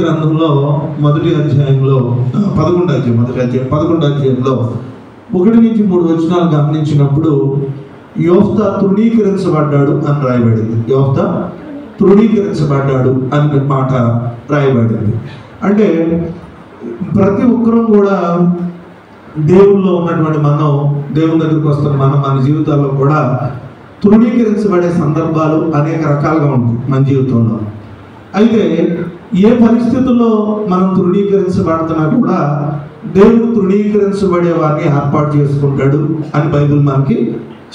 గ్రంథంలో మొదటి అధ్యాయంలో 11 అధ్యాయంలో 1-3 వచనాలు గమనించినప్పుడు యోఫ్తా తృణీకరించబడ్డాడు అని రాయబడింది. యోఫ్తా తృణీకరించబడ్డాడు అనే మాట రాయబడింది. అంటే ప్రతి ఒక్కరూ కూడా దేవుల్లో ఉన్నటువంటి మనం, దేవుని దగ్గరికి వస్తున్న మన జీవితాల్లో కూడా తృణీకరించబడే సందర్భాలు అనేక రకాలుగా ఉంటాయి మన జీవితంలో. అయితే ఏ పరిస్థితుల్లో మనం తృణీకరించబడుతున్నా కూడా దేవుడు తృణీకరించబడే వారిని ఏర్పాటు చేసుకుంటాడు అని బైబిల్ మనకి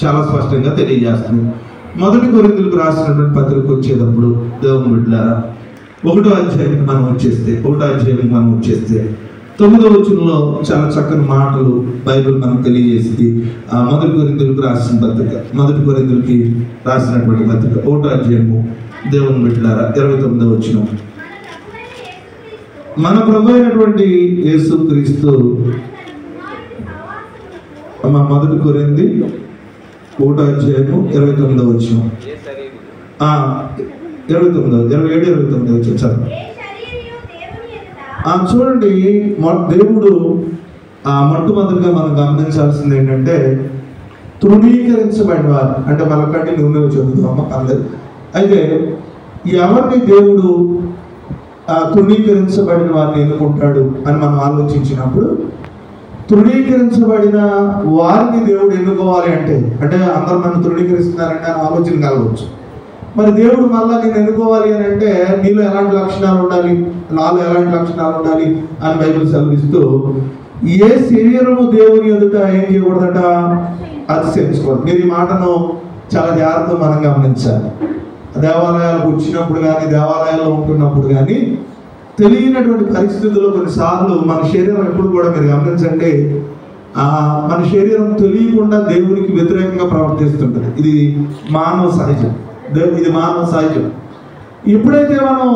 చాలా స్పష్టంగా తెలియజేస్తుంది. 1 కొరింథీయులకు రాసినటువంటి పత్రిక వచ్చేటప్పుడు దేవుని బిడ్డలారా 1వ అధ్యాయానికి మనం వచ్చేస్తే 9వ వచనంలో చాలా చక్కని మాటలు బైబిల్ మనకు తెలియజేసింది. 1 కొరింథీయులకు రాసిన పత్రిక 1 కొరింథీయులకి రాసినటువంటి పత్రిక 1వ అధ్యాయము దేవుని బిడ్డలారా 29వ వచనం. మన ప్రభు అయినటువంటి యేసుక్రీస్తు 1 కొరింథీయులు 1వ అధ్యాయము 29వ వచనం, 27-29 వచ్చారు. చూడండి, దేవుడు మొట్టమొదటిగా మనం గమనించాల్సింది ఏంటంటే తృణీకరించబడిన వారు అంటే మనకంటే నువ్వు చదువుతామా పర్లేదు. అయితే ఎవరిని దేవుడు తృణీకరించబడిన వారిని ఎన్నుకుంటాడు అని మనం ఆలోచించినప్పుడు తృణీకరించబడిన వారిని దేవుడు ఎన్నుకోవాలి అంటే అందరూ నన్ను తృణీకరిస్తున్నారంటే అని ఆలోచన కలగవచ్చు. మరి దేవుడు మళ్ళా నేను ఎన్నుకోవాలి అని అంటే నీలో ఎలాంటి లక్షణాలు ఉండాలి, నాలో ఎలాంటి లక్షణాలు ఉండాలి అని బైబిల్ సెలవిస్తూ ఏ శరీరము దేవుని ఎదుట ఏం చేయకూడదట, అతిశయించకూడదు. మీరు ఈ మాటను చాలా జాగ్రత్తగా మనం గమనించాలి. దేవాలయాలకు వచ్చినప్పుడు కానీ దేవాలయాల్లో ఉంటున్నప్పుడు కానీ తెలియనటువంటి పరిస్థితుల్లో కొన్నిసార్లు మన శరీరం ఎప్పుడు కూడా మీరు గమనించండి, మన శరీరం తెలియకుండా దేవునికి వ్యతిరేకంగా ప్రవర్తిస్తుంటుంది. ఇది మానవ సహజం. ఎప్పుడైతే మనం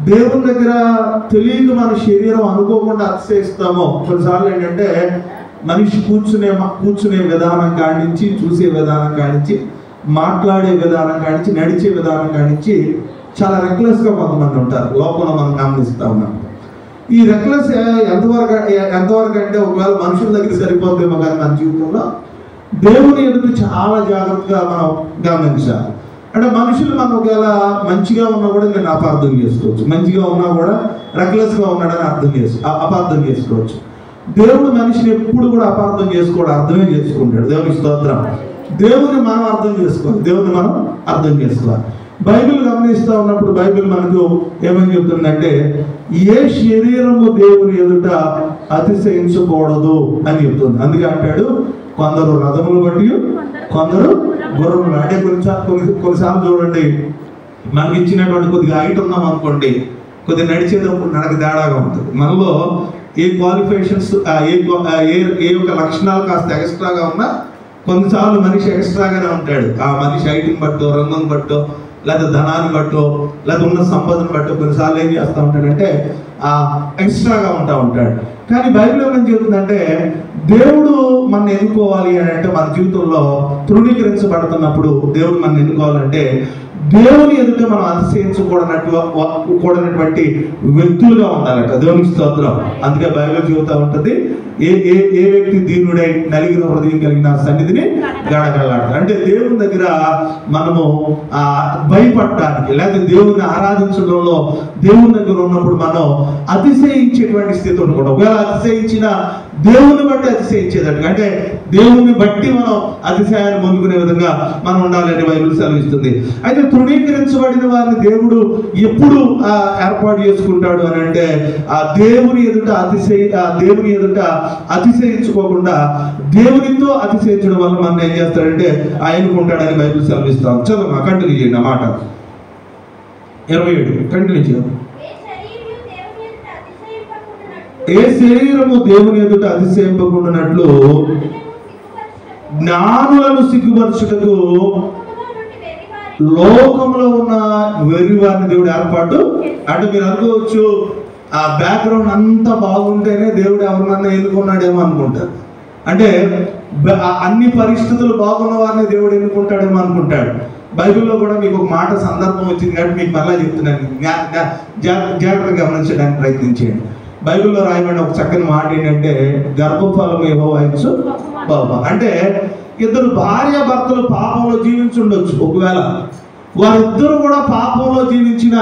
దేవుని దగ్గర తెలియక మన శరీరం అనుకోకుండా అతిశయిస్తామో కొన్నిసార్లు ఏంటంటే మనిషి కూర్చునే విధానం కానించి, చూసే విధానం కానించి, మాట్లాడే విధానం కానించి, నడిచే విధానం కానించి చాలా రెక్లెస్గా కొంతమంది ఉంటారు. లోకంలో మనం గమనిస్తూ ఉన్నాం. ఈ రెక్లెస్ ఎంతవరకు అంటే ఒకవేళ మనుషుల దగ్గర సరిపోతుందేమో కానీ మన జీవితంలో దేవుని ఎదుట చాలా జాగ్రత్తగా మనం గమనించాలి. అంటే మనుషులు మనం ఒకవేళ మంచిగా ఉన్నా కూడా నేను అపార్థం చేసుకోవచ్చు, మంచిగా ఉన్నా కూడా రెక్లెస్గా ఉన్నాడని అపార్థం చేసుకోవచ్చు. దేవుడు మనిషిని ఎప్పుడు కూడా అపార్థం చేసుకోవడం, అర్థమే చేసుకుంటాడు. దేవుని స్తోత్రం. దేవుని మనం అర్థం చేసుకోవాలి. బైబిల్ గమనిస్తూ ఉన్నప్పుడు బైబిల్ మనకు ఏమని చెప్తుందంటే ఏ శరీరము దేవుని ఎదుట అతిశయించకూడదు అని చెప్తుంది. అందుకే అంటాడు కొందరు రథములు బట్టి కొందరు గుర్రములు. అంటే కొన్నిసార్లు చూడండి, మనకి ఇచ్చినటువంటి కొద్దిగా హైట్ ఉన్నాం అనుకోండి, కొద్దిగా నడిచేటప్పుడు నడక తేడాగా ఉంటుంది. మనలో ఏ క్వాలిఫికేషన్స్ ఏ యొక్క లక్షణాలు కాస్త ఎక్స్ట్రాగా ఉన్నా కొన్నిసార్లు మనిషి ఎక్స్ట్రాగానే ఉంటాడు. ఆ మనిషి హైట్ని బట్టో, రంగుని బట్టో, లేదా ధనాన్ని బట్టో, లేదా ఉన్న సంపదను బట్టో కొన్నిసార్లు ఏం చేస్తూ ఉంటాడంటే ఎక్స్ట్రాగా ఉంటాడు. కానీ బైబిల్ ఏమని చెబుతుందంటే దేవుడు మన ఎన్నుకోవాలి అని అంటే మన జీవితంలో తృణీకరించబడుతున్నప్పుడు దేవుడు మన ఎన్నుకోవాలంటే దేవుని ఎదుట మనం అతిశయించకూడనటువంటి వ్యక్తులుగా ఉండాలట. దేవునికి స్తోత్రం. అందుకే బైబిల్ చెబుతూ ఉంటుంది ఏ వ్యక్తి దీనుడై నలిగిన హృదయం కలిగిన సన్నిధిని గడగలాడతాడు. అంటే దేవుని దగ్గర మనము భయపడటానికి లేదా దేవుని ఆరాధించడంలో దేవుని దగ్గర ఉన్నప్పుడు మనం అతిశయించేటువంటి స్థితి ఉండకూడదు. ఒకవేళ అతిశయించిన దేవుని బట్టి అతిశయించేటట్టుగా అంటే దేవుని బట్టి మనం అతిశయాన్ని పొందుకునే విధంగా మనం ఉండాలని బైబిల్ సెలవిస్తుంది. అయితే తృణీకరించబడిన వారిని దేవుడు ఎప్పుడు ఏర్పాటు చేసుకుంటాడు అని అంటే దేవుని ఎదుట అతిశయించుకోకుండా దేవునితో అతిశయించడం వల్ల మనం ఏం చేస్తాడంటే ఆయనకుంటాడని బైబిల్ సెలవిస్తాం. చదువు కంటిన్యూ చేయండి ఆ మాట. 27 కంటిన్యూ చేయండి. ఏ శరీరము దేవుని ఎదుట అతిశయింపకుండానట్లు జ్ఞానులను సిగ్గుపరచుటకు లోకంలో ఉన్న వెర్రివారిని దేవుడు ఏర్పాటు. అంటే మీరు అనుకోవచ్చు ఆ బ్యాక్గ్రౌండ్ అంతా బాగుంటేనే దేవుడు ఎవరినన్నా ఎన్నుకున్నాడేమో అనుకుంటారు. అంటే అన్ని పరిస్థితులు బాగున్న వారిని దేవుడు ఎన్నుకుంటాడేమో అనుకుంటాడు. బైబిల్లో కూడా మీకు ఒక మాట సందర్భం వచ్చింది కాబట్టి మీకు మళ్ళీ చెప్తున్నాను, జాగ్రత్తగా గమనించడానికి ప్రయత్నించండి. బైబిల్లో రాయబడిన ఒక చక్కని మాట ఏంటంటే గర్భఫలం యెహోవా ఇచ్చు బహుమానం. అంటే ఇద్దరు భార్య భర్తలు పాపంలో జీవించుండొచ్చు, ఒకవేళ వారిద్దరు కూడా పాపంలో జీవించిన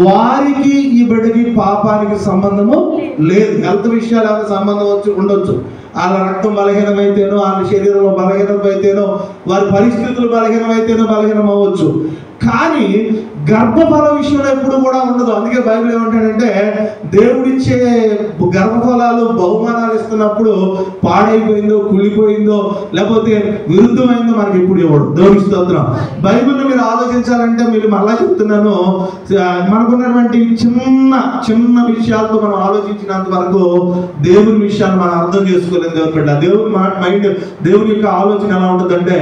వారికి ఈ బిడ్డకి పాపానికి సంబంధము లేదు. హెల్త్ విషయాలు సంబంధం ఉండొచ్చు. వాళ్ళ రక్తం బలహీనమైతేనో, వాళ్ళ శరీరంలో బలహీనమైతేనో, వారి పరిస్థితులు బలహీనమైతేనో బలహీనం అవ్వచ్చు. కానీ గర్భఫల విషయంలో ఎప్పుడు కూడా ఉండదు. అందుకే బైబిల్ ఏమంటాడంటే దేవుడిచ్చే గర్భఫలాలు బహుమానాలు ఇస్తున్నప్పుడు పాడైపోయిందో, కుళ్ళిపోయిందో, లేకపోతే విరుద్ధమైందో మనకి ఎప్పుడు ఇవ్వడు. దేవుని స్తోత్రం. బైబిల్ని మీరు ఆలోచించాలంటే మీరు మళ్ళా చెప్తున్నాను, మనకున్నటువంటి చిన్న చిన్న విషయాలతో మనం ఆలోచించినంత వరకు దేవుని విషయాన్ని మనం అర్థం చేసుకోలేదు. దేవుని బిడ్డ, దేవుని మైండ్, దేవుని యొక్క ఆలోచన ఎలా ఉంటుందంటే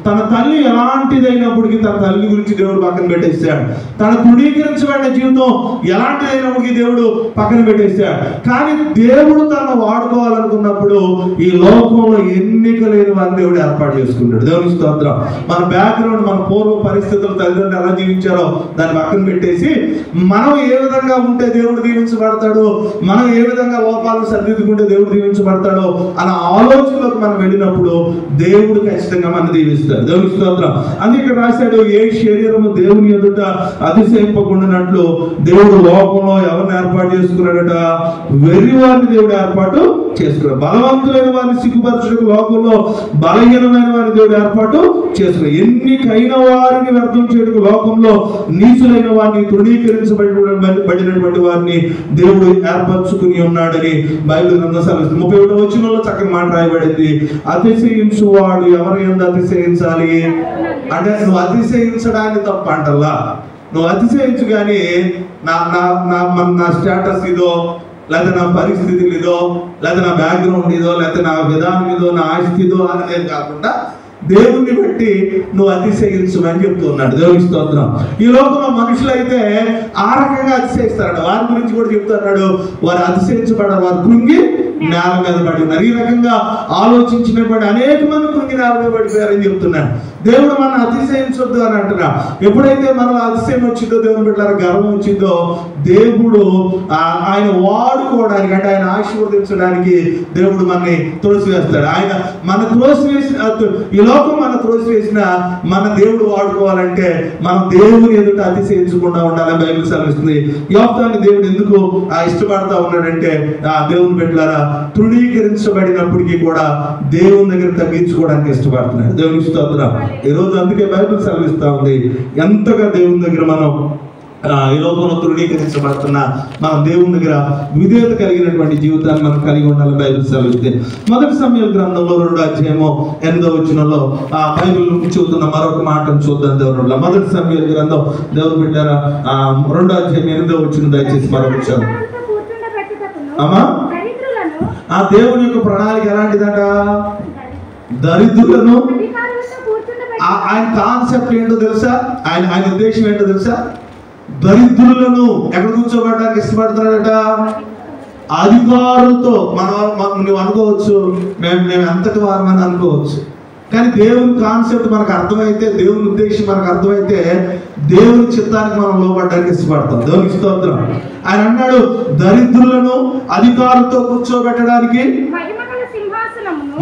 తన తల్లి ఎలాంటిదైనప్పటికీ తన తల్లి గురించి దేవుడు పక్కన పెట్టేశాడు. తన తృణీకరించబడిన జీవితం ఎలాంటిదైనప్పటికీ దేవుడు పక్కన పెట్టేశాడు. కానీ దేవుడు తనను వాడుకోవాలనుకున్నప్పుడు ఈ లోకంలో ఎన్నిక లేని వారిని దేవుడు ఏర్పాటు చేసుకుంటాడు. దేవుని స్తోత్రం. మన బ్యాక్గ్రౌండ్, మన పూర్వ పరిస్థితులు, తల్లిదండ్రులు ఎలా జీవించారో దాన్ని పక్కన పెట్టేసి మనం ఏ విధంగా ఉంటే దేవుడు దీవించబడతాడో, మనం ఏ విధంగా లోపాలను సరిదిద్దుకుంటే దేవుడు దీవించబడతాడో అన్న ఆలోచనలోకి మనం వెళ్ళినప్పుడు దేవుడు ఖచ్చితంగా మనం దీవిస్తాడు. దేవుని స్తోత్రం. అందుకే ఇక్కడ రాశాడు, ఏ శరీరము దేవుని ఎదుట అతిశయింపకుండానట్లు దేవుడు లోకంలో ఎవరిని ఏర్పాటు చేసుకున్నాడట? వెర్రి వారిని దేవుడు ఏర్పాటు చేసుకున్నాడు. బలవంతులైన వారిని సిగ్గుపరచుటకు లోకంలో బలహీనమైన వారిని దేవుడు ఏర్పాటు చేసుకున్నాడు. ఎన్నికైన వారిని వ్యర్థం చేయడానికి లోకంలో నీచులైన వారిని, తృణీకరించబడినటువంటి వారిని దేవుడు ఏర్పరచుకుని ఉన్నాడని బైబిల్ గ్రంథం సెలవిస్తుంది. 31వ వచనంలో చక్కని మాట రాయబడింది, అతిశయించువాడు ఎవరి యందు అతిశయించాలి అంటే నువ్వు అతిశయించడాన్ని తప్ప అంటల్లా, నువ్వు అతిశయించు. కానీ నా స్టేటస్ ఇదో, లేదా నా పరిస్థితులు ఇదో, లేదా నా బ్యాక్గ్రౌండ్ ఇదో, లేదా నా విధానం ఇదో, నా ఆస్తి ఇదో అనేది కాకుండా దేవుణ్ణి బట్టి నువ్వు అతిశయించమని చెప్తున్నాడు. దేవుని స్తోత్రం. ఈ లోకంలో మనుషులైతే ఆ రకంగా అతిశయిస్తాడు. వారి గురించి కూడా చెప్తున్నాడు, వారు అతిశయించబడ్డారు, వారు కృంగి నేల మీద పడి ఉన్నారు. ఈ రకంగా ఆలోచించినప్పుడు అనేక మంది కృంగి నేల మీద పడిపోయారని చెప్తున్నాడు. దేవుడు మనం అతిశయించొద్దు అని అంటున్నా. ఎప్పుడైతే మనలో అతిశయం వచ్చిందో, దేవుని బిడ్డలారా గర్వం వచ్చిందో, దేవుడు ఆయన వాడుకోవడానికి, అంటే ఆయన ఆశీర్వదించడానికి దేవుడు మనని త్రోసివేస్తాడు. ఆయన మన త్రోసివేసిన, ఈ లోకం మన త్రోసివేసిన మన దేవుడు వాడుకోవాలంటే మనం దేవుని ఎదుట అతిశయించకుండా ఉండాలని బైబిల్ సెలవిస్తుంది. యోబ్దాన్ని దేవుడు ఎందుకు ఇష్టపడతా ఉన్నాడంటే దేవుని బిడ్డలారా తృణీకరించబడినప్పటికీ కూడా దేవుని దగ్గర తగ్గించుకోవడానికి ఇష్టపడుతున్నాడు. దేవుని స్తోత్రం. ఈ రోజు అందుకే బైబిల్ సెలవిస్తా ఉంది, ఎంతగా దేవుని దగ్గర మనం ఈ లోకంలో తృణీకరించబడుతున్నా మనం దేవుని దగ్గర విధేయత కలిగినటువంటి జీవితాన్ని మనం కలిగి ఉండాలని బైబిల్ సెలవిస్తే, మొదటి సమూయేలు గ్రంథంలో 2వ అధ్యాయము 8వ వచనంలో బైబిల్ చెబుతున్న మరొక మాటను చూద్దాం. దేవుని మొదటి సమూయేలు గ్రంథం దేవుని బిడ్డారా 2వ అధ్యాయం 8వ వచనం దయచేసి మరొక అమ్మా. ఆ దేవుని యొక్క ప్రణాళిక ఎలాంటిదట? దరిద్రులను, ఆయన కాన్సెప్ట్ ఏంటో తెలుసా? ఆయన ఉద్దేశం ఏంటో తెలుసా? దరిద్రులను ఎక్కడ కూర్చోబెట్టడానికి ఇష్టపడుతున్నాడట? అధికారులతో. నువ్వు అనుకోవచ్చు మేము ఎంతటి వారమని అనుకోవచ్చు, కానీ దేవుని కాన్సెప్ట్ మనకు అర్థమైతే, దేవుని ఉద్దేశం మనకు అర్థమైతే దేవుని చిత్తానికి మనం లోబడడానికి ఇష్టపడతాం. దేవునికి స్తోత్రం. ఆయన అన్నాడు, దరిద్రులను అధికారులతో కూర్చోబెట్టడానికి,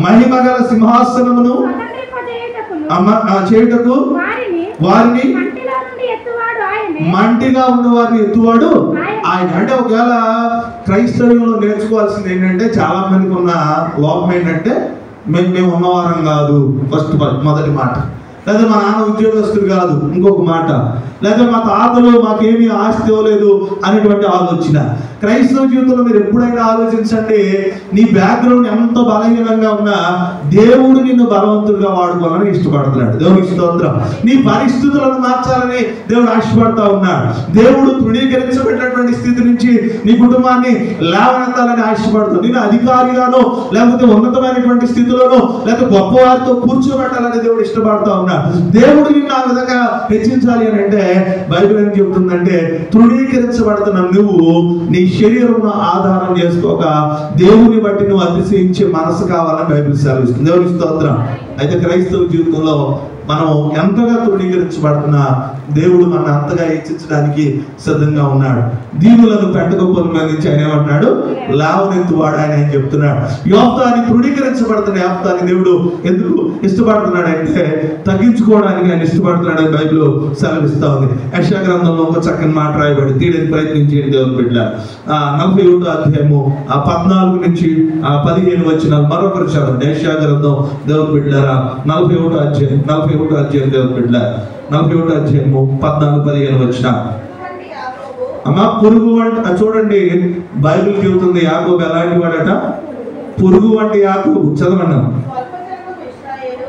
మహిమగల సింహాసనమును చేయుటకు వారిని, మంటిగా ఉన్న వారిని ఎత్తువాడు ఆయన. అంటే ఒకవేళ క్రైస్తవ్యంలో నేర్చుకోవాల్సింది ఏంటంటే, చాలా మందికి ఉన్న లోపం ఏంటంటే మేము ఉన్నవారం కాదు, మొదటి మాట. లేదా మా నాన్న ఉద్యోగస్తులు కాదు, ఇంకొక మాట. లేదా మా తాతలు మాకేమీ ఆస్తి ఇవ్వలేదు అనేటువంటి ఆలోచన. క్రైస్తవ జీవితంలో మీరు ఎప్పుడైనా ఆలోచించండి, నీ బ్యాక్గ్రౌండ్ ఎంత బలహీనంగా ఉన్నా దేవుడు నిన్ను బలవంతుడిగా వాడుకోవాలని ఇష్టపడుతున్నాడు. దేవునికి స్తోత్రం. నీ పరిస్థితులను మార్చాలని దేవుడు ఆశపడతా ఉన్నాడు. దేవుడు తృణీకరించబడినటువంటి స్థితి నుంచి నీ కుటుంబాన్ని లేవనెత్తాలని ఆశపడుతుంది. నేను అధికారిగానో, లేకపోతే ఉన్నతమైనటువంటి స్థితిలోనో, లేకపోతే గొప్పవారితో కూర్చోబెట్టాలని దేవుడు ఇష్టపడతా ఉన్నాడు. దేవుడు నిన్ను ఆ విధంగా హెచ్చించాలి అని అంటే బైబిల్ ఏం చెబుతుందంటే, తృణీకరించబడుతున్న నువ్వు నీ శరీరం ఆధారం చేసుకోక దేవుని బట్టి నువ్వు అతిశయించే మనసు కావాలని బైబిల్ సెలవిస్తుంది. దేవుని స్తోత్రం. అయితే క్రైస్తవ జీవితంలో మనం ఎంతగా తృణీకరించబడుతున్నా దేవుడు మన అంతగా హెచ్చించడానికి సిద్ధంగా ఉన్నాడు. దీవులను పెంటగొప్పల మీద నుంచి ఆయన ఏమంటున్నాడు, లేవనెత్తువాడు ఆయన అని చెప్తున్నాడు. యోఫ్తాని తృణీకరించబడుతున్న యోఫ్తాని దేవుడు ఎందుకు ఇష్టపడుతున్నాడు అంటే తగ్గించుకోవడానికి ఆయన ఇష్టపడుతున్నాడని బైబిల్ సెలవిస్తా ఉంది. యెషయా గ్రంథంలో ఒక చక్కని మాట రాయబడి తీయడానికి ప్రయత్నించేది దేవుని బిడ్డలారా. 41వ అధ్యాయము 14 నుంచి 15 వచనాలు మరొకరు చదవండి. యెషయా గ్రంథం దేవుని బిడ్డలారా 41వ అధ్యాయం దేవుని బిడ్డలారా 41వ అధ్యాయము 14-15 వచనాలు. అమ్మా పురుగు వంటి చూడండి, బైబిల్ చెబుతుంది యాకోబు ఎలాంటి వాడట, పురుగు వంటి యాకోబు. చదవన్నా,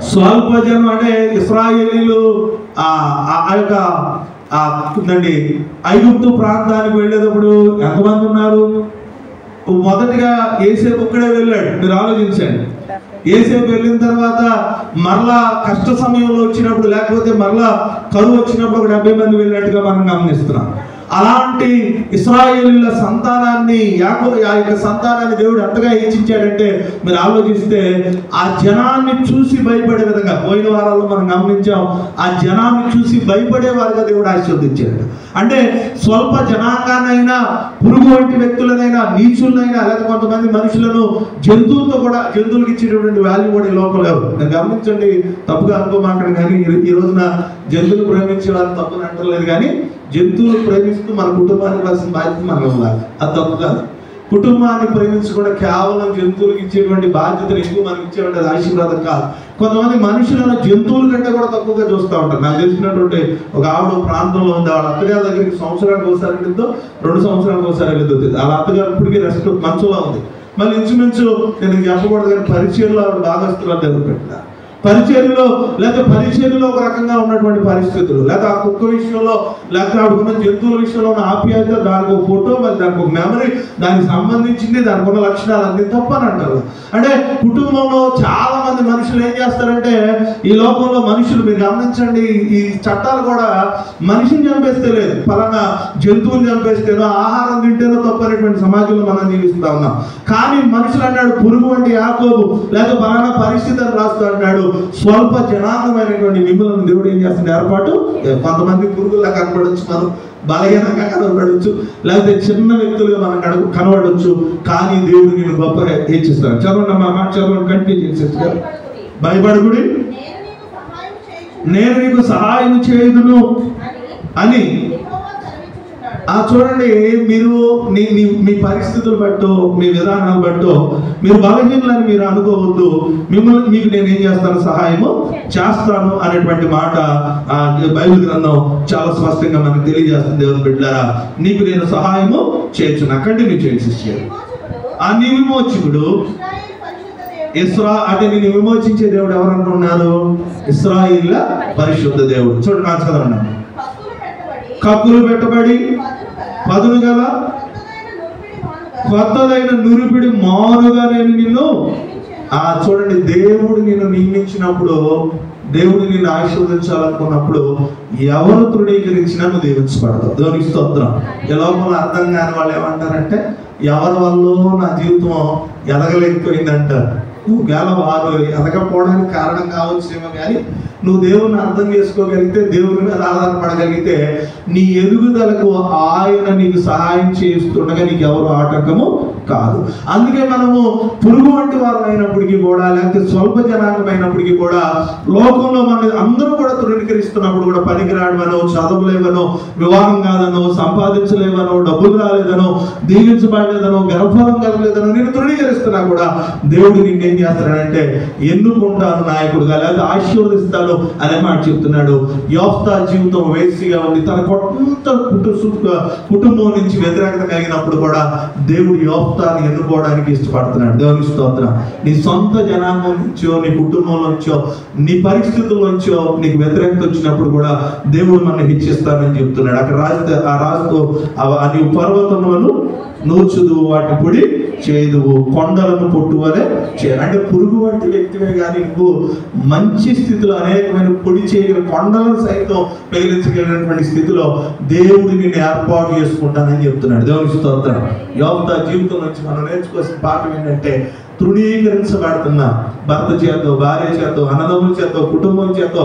స్వల్ప జనం అంటే ఇశ్రాయేలీలు ఆ యొక్క ఐగుప్తు ప్రాంతానికి వెళ్ళేటప్పుడు ఎంతమంది ఉన్నారు? మొదటిగా యేసేపు ఒక్కడే వెళ్ళాడు. మీరు ఆలోచించండి. యేసేపు వెళ్ళిన తర్వాత మరలా కష్ట సమయంలో వచ్చినప్పుడు, లేకపోతే మరలా కరువు వచ్చినప్పుడు ఒక 70 మంది వెళ్ళినట్టుగా మనం గమనిస్తున్నాం. అలాంటి ఇశ్రాయేలీయుల సంతానాన్ని ఆ యొక్క సంతానాన్ని దేవుడు ఎంతగా హెచ్చించాడంటే మీరు ఆలోచిస్తే ఆ జనాన్ని చూసి భయపడే విధంగా, పోయిన వారాల్లో మనం గమనించాం, ఆ జనాన్ని చూసి భయపడే వారిగా దేవుడు ఆశీర్వదించాడు. అంటే స్వల్ప జనాంగానైనా, పురుగు వంటి వ్యక్తులనైనా, నీచులనైనా, లేదా కొంతమంది మనుషులను జంతువులతో కూడా, జంతువులకు ఇచ్చేటటువంటి వాల్యూ కూడా ఈ లోకంలో లేవు. నేను గమనించండి, తప్పుగా అనుకోమాకండి, కానీ ఈ రోజున జంతువులు ప్రేమించే వారు తప్పుని అంటలేదు, కానీ జంతువులు ప్రేమిస్తూ మన కుటుంబానికి ఇవ్వాల్సిన బాధ్యత మనం ఇవ్వాలి. అది తప్పు కాదు. కుటుంబాన్ని ప్రేమించకుండా కేవలం జంతువులకు ఇచ్చేటువంటి బాధ్యతలు ఎక్కువ మనకి ఇచ్చేటువంటి అది ఆశీర్వాదం కాదు. కొంతమంది మనుషులను జంతువుల కంటే కూడా తక్కువగా చూస్తూ ఉంటారు. నాకు తెలిసినటువంటి ఒక ఆవిడ ప్రాంతంలో ఉంది. వాళ్ళ అత్తగారి దగ్గరికి సంవత్సరానికి ఒకసారి వెళ్ళిద్దో 2 సంవత్సరాలకు ఒకసారి వెళ్ళిద్దో. వాళ్ళ అత్తగారు ఇప్పటికీ రెస్ట్ మంచులో ఉంది. మళ్ళీ ఇంచుమించు నేను చెప్పకూడదు కానీ పరిచయంలో ఆవిడ భాగస్తులు దేవుడు పెట్టినారు. పరిచర్యలో లేదా పరిచర్యలో ఒక రకంగా ఉన్నటువంటి పరిస్థితులు, లేదా ఆ కుక్క విషయంలో, లేకపోతే ఆవిడకున్న జంతువుల విషయంలో ఉన్న ఆప్యాయత, దానికి ఒక ఫోటో, మరి దానికి ఒక మెమరీ, దానికి సంబంధించింది, దానికి ఉన్న లక్షణాలు అన్ని తప్పని అంటారు. అంటే కుటుంబంలో చాలా మంది మనుషులు ఏం చేస్తారంటే, ఈ లోకంలో మనుషులు మీరు గమనించండి, ఈ చట్టాలు కూడా మనిషిని చంపేస్తే లేదు, పలానా జంతువుని చంపేస్తేనో ఆహారం తింటేనో తప్పనేటువంటి సమాజంలో మనం జీవిస్తూ ఉన్నాం. కానీ మనుషులు అన్నాడు పురుగు వంటి యాకోబు, లేదా పలానా పరిస్థితి అని రాస్తూ అంటాడు, స్వల్ప జనాంగమైనటువంటి మిమ్మల్ని దేవుడు ఏం చేస్తున్న ఏర్పాటు. కొంతమంది పురుగుల్లా కనబడవచ్చు, మనం బలహీనంగా కనబడవచ్చు, లేకపోతే చిన్న వ్యక్తులుగా మనం కనబడవచ్చు, కానీ దేవుడు నేను గొప్పగా హెచ్చిస్తాను. చదవండి మా మాట, చదవండి, కంటిన్యూ చేసేస్తారు. భయపడకుడి, నేను నీకు సహాయం చేయుదును అని. చూడండి, మీరు మీ పరిస్థితులు బట్టో, మీ విధానాలు బట్టో మీరు బలహీనలని మీరు అనుకోవద్దు. మీకు నేను ఏం చేస్తాను, సహాయము చేస్తాను అనేటువంటి మాట బైబిల్ గ్రంథం చాలా స్పష్టంగా మనకు తెలియజేస్తుంది. దేవుని బిడ్డలారా, నీకు నేను సహాయము చేయొచ్చు. నా కంటిన్యూ చేసి ఆ నీ విమోచకుడు అంటే నేను విమోచించే దేవుడు ఎవరు అంటున్నారు? ఇశ్రాయేలీయుల పరిశుద్ధ దేవుడు. చూడండి, నా చదవండి. కక్కులు పెట్టబడి పదును గల కొత్తదైన నురిపిడి మారుగా నేను నిన్ను చూడండి, దేవుడు నిన్ను నియమించినప్పుడు, దేవుడు నిన్ను ఆశీర్వదించాలనుకున్నప్పుడు ఎవరు తృణీకరించినా నువ్వు దీవించబడతావు. దేవునికి స్తోత్రం. ఈ లోపల అర్థం కాని వాళ్ళు ఏమంటారంటే, ఎవరి వల్ల నా జీవితం ఎదగలేకపోయిందంటారు. ఒకవేళ వారు ఎదగకపోవడానికి కారణం కావచ్చేమో, కానీ నువ్వు దేవుని అర్థం చేసుకోగలిగితే, దేవుని మీద ఆధారపడగలిగితే, నీ ఎదుగుదలకు ఆయన నీకు సహాయం చేస్తుండగా నీకు ఎవరు ఆటంకము కాదు. అందుకే మనము పురుగు వంటి వారు అయినప్పటికీ కూడా, లేకపోతే స్వల్ప జనాంగం అయినప్పటికీ కూడా, లోకంలో మన అందరూ కూడా తృణీకరిస్తున్నప్పుడు కూడా, పనికిరాడమనో, చదవలేవనో, వివాహం కాదనో, సంపాదించలేవనో, డబ్బులు రాలేదనో, దీవించబడలేదనో, గర్భఫలం కలగలేదనో నేను తృణీకరిస్తున్నా కూడా దేవుడు నిన్నేం చేస్తాడంటే ఎన్నుకుంటాను నాయకుడుగా, లేదా ఆశీర్వదిస్తాను అనే మాట చెప్తున్నాడు. యోఫ్తా జీవితం వేసిగా ఉంది. తన కొంత కుటుంబం నుంచి వ్యతిరేకత కలిగినప్పుడు కూడా దేవుడు యోఫ్తాని ఎన్నుకోవడానికి ఇష్టపడుతున్నాడు. దేవుని స్తోత్రం. నీ సొంత జనాంగం నుంచో, నీ కుటుంబం నుంచో, నీ పరిస్థితుల నుంచో నీకు వ్యతిరేకత వచ్చినప్పుడు కూడా దేవుడు మనల్ని హెచ్చిస్తానని చెప్తున్నాడు. అక్కడ రాస్తూ నీవు పర్వతములను నూర్చుదు, వాటిని పొడి చేదువు, కొండలను పొట్టువలే చేయాలి. అంటే పురుగు వంటి వ్యక్తివే కానీ నువ్వు మంచి స్థితిలో, అనేకమైన పొడి చేయగల కొండలను సైతం పెగిలించగలిగినటువంటి స్థితిలో దేవుడు నిన్ను ఏర్పాటు చేసుకుంటానని చెప్తున్నాడు. దేవుని స్తోత్రం. యోఫ్తా జీవితం నుంచి మనం నేర్చుకోవాల్సిన పాఠం ఏంటంటే, తృణీకరించబడుతున్నా. భర్త చేతో, భార్య చేతో, అన్నదమ్ముల చేతో, కుటుంబం చేతో,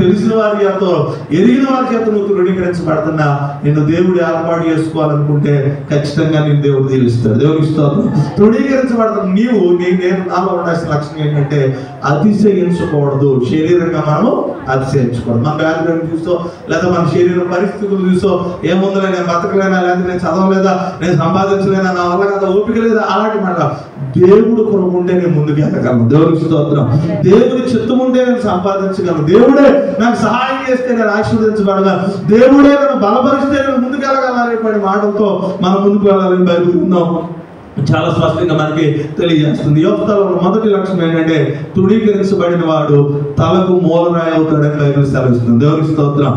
తెలిసిన వారి చేతో, ఎరిగిన వారి చేత నువ్వు తృణీకరించబడుతున్నా, నిన్ను దేవుడు ఏర్పాటు చేసుకోవాలనుకుంటే ఖచ్చితంగా నేను దేవుడు దీవిస్తాడు. దేవుడికి స్తోత్రం. తృణీకరించబడుతున్న నేను నాలో ఉండాల్సిన లక్షణం ఏంటంటే అతిశయించకూడదు. శరీరంగా మనము అతిశయించకూడదు. మన బ్యాక్గ్రౌండ్ చూసో లేదా మన శరీర పరిస్థితులు చూసో ఏముందిలే, నేను బతకలేనా, లేదా నేను చదవలేదా, నేను సంపాదించలేనా, నా వల్ల కదా, ఓపిక లేదా, అలాంటి మాట. దేవుడు కొరకు ఉంటే నేను ముందుకు వెళ్ళగలను. దేవుడికి స్తోత్రం. దేవుడి చిత్తం ఉంటే నేను సంపాదించగలను. దేవుడే నాకు సహాయం చేస్తే నేను ఆశీర్వదించబడగలను. దేవుడే నన్ను బలపరిస్తే నేను ముందుకు వెళ్ళగలను అనేటువంటి మాటలతో మనం ముందుకు వెళ్ళాలని బైబిల్ ఉందాం చాలా స్పష్టంగా మనకి తెలియజేస్తుంది. యోఫ్తాలో మొదటి లక్షణం ఏంటంటే తృణీకరించబడిన వాడు తలకు మూలరాయి అవుతాడని బైబిల్ సెలవిస్తుంది. దేవుడికి స్తోత్రం.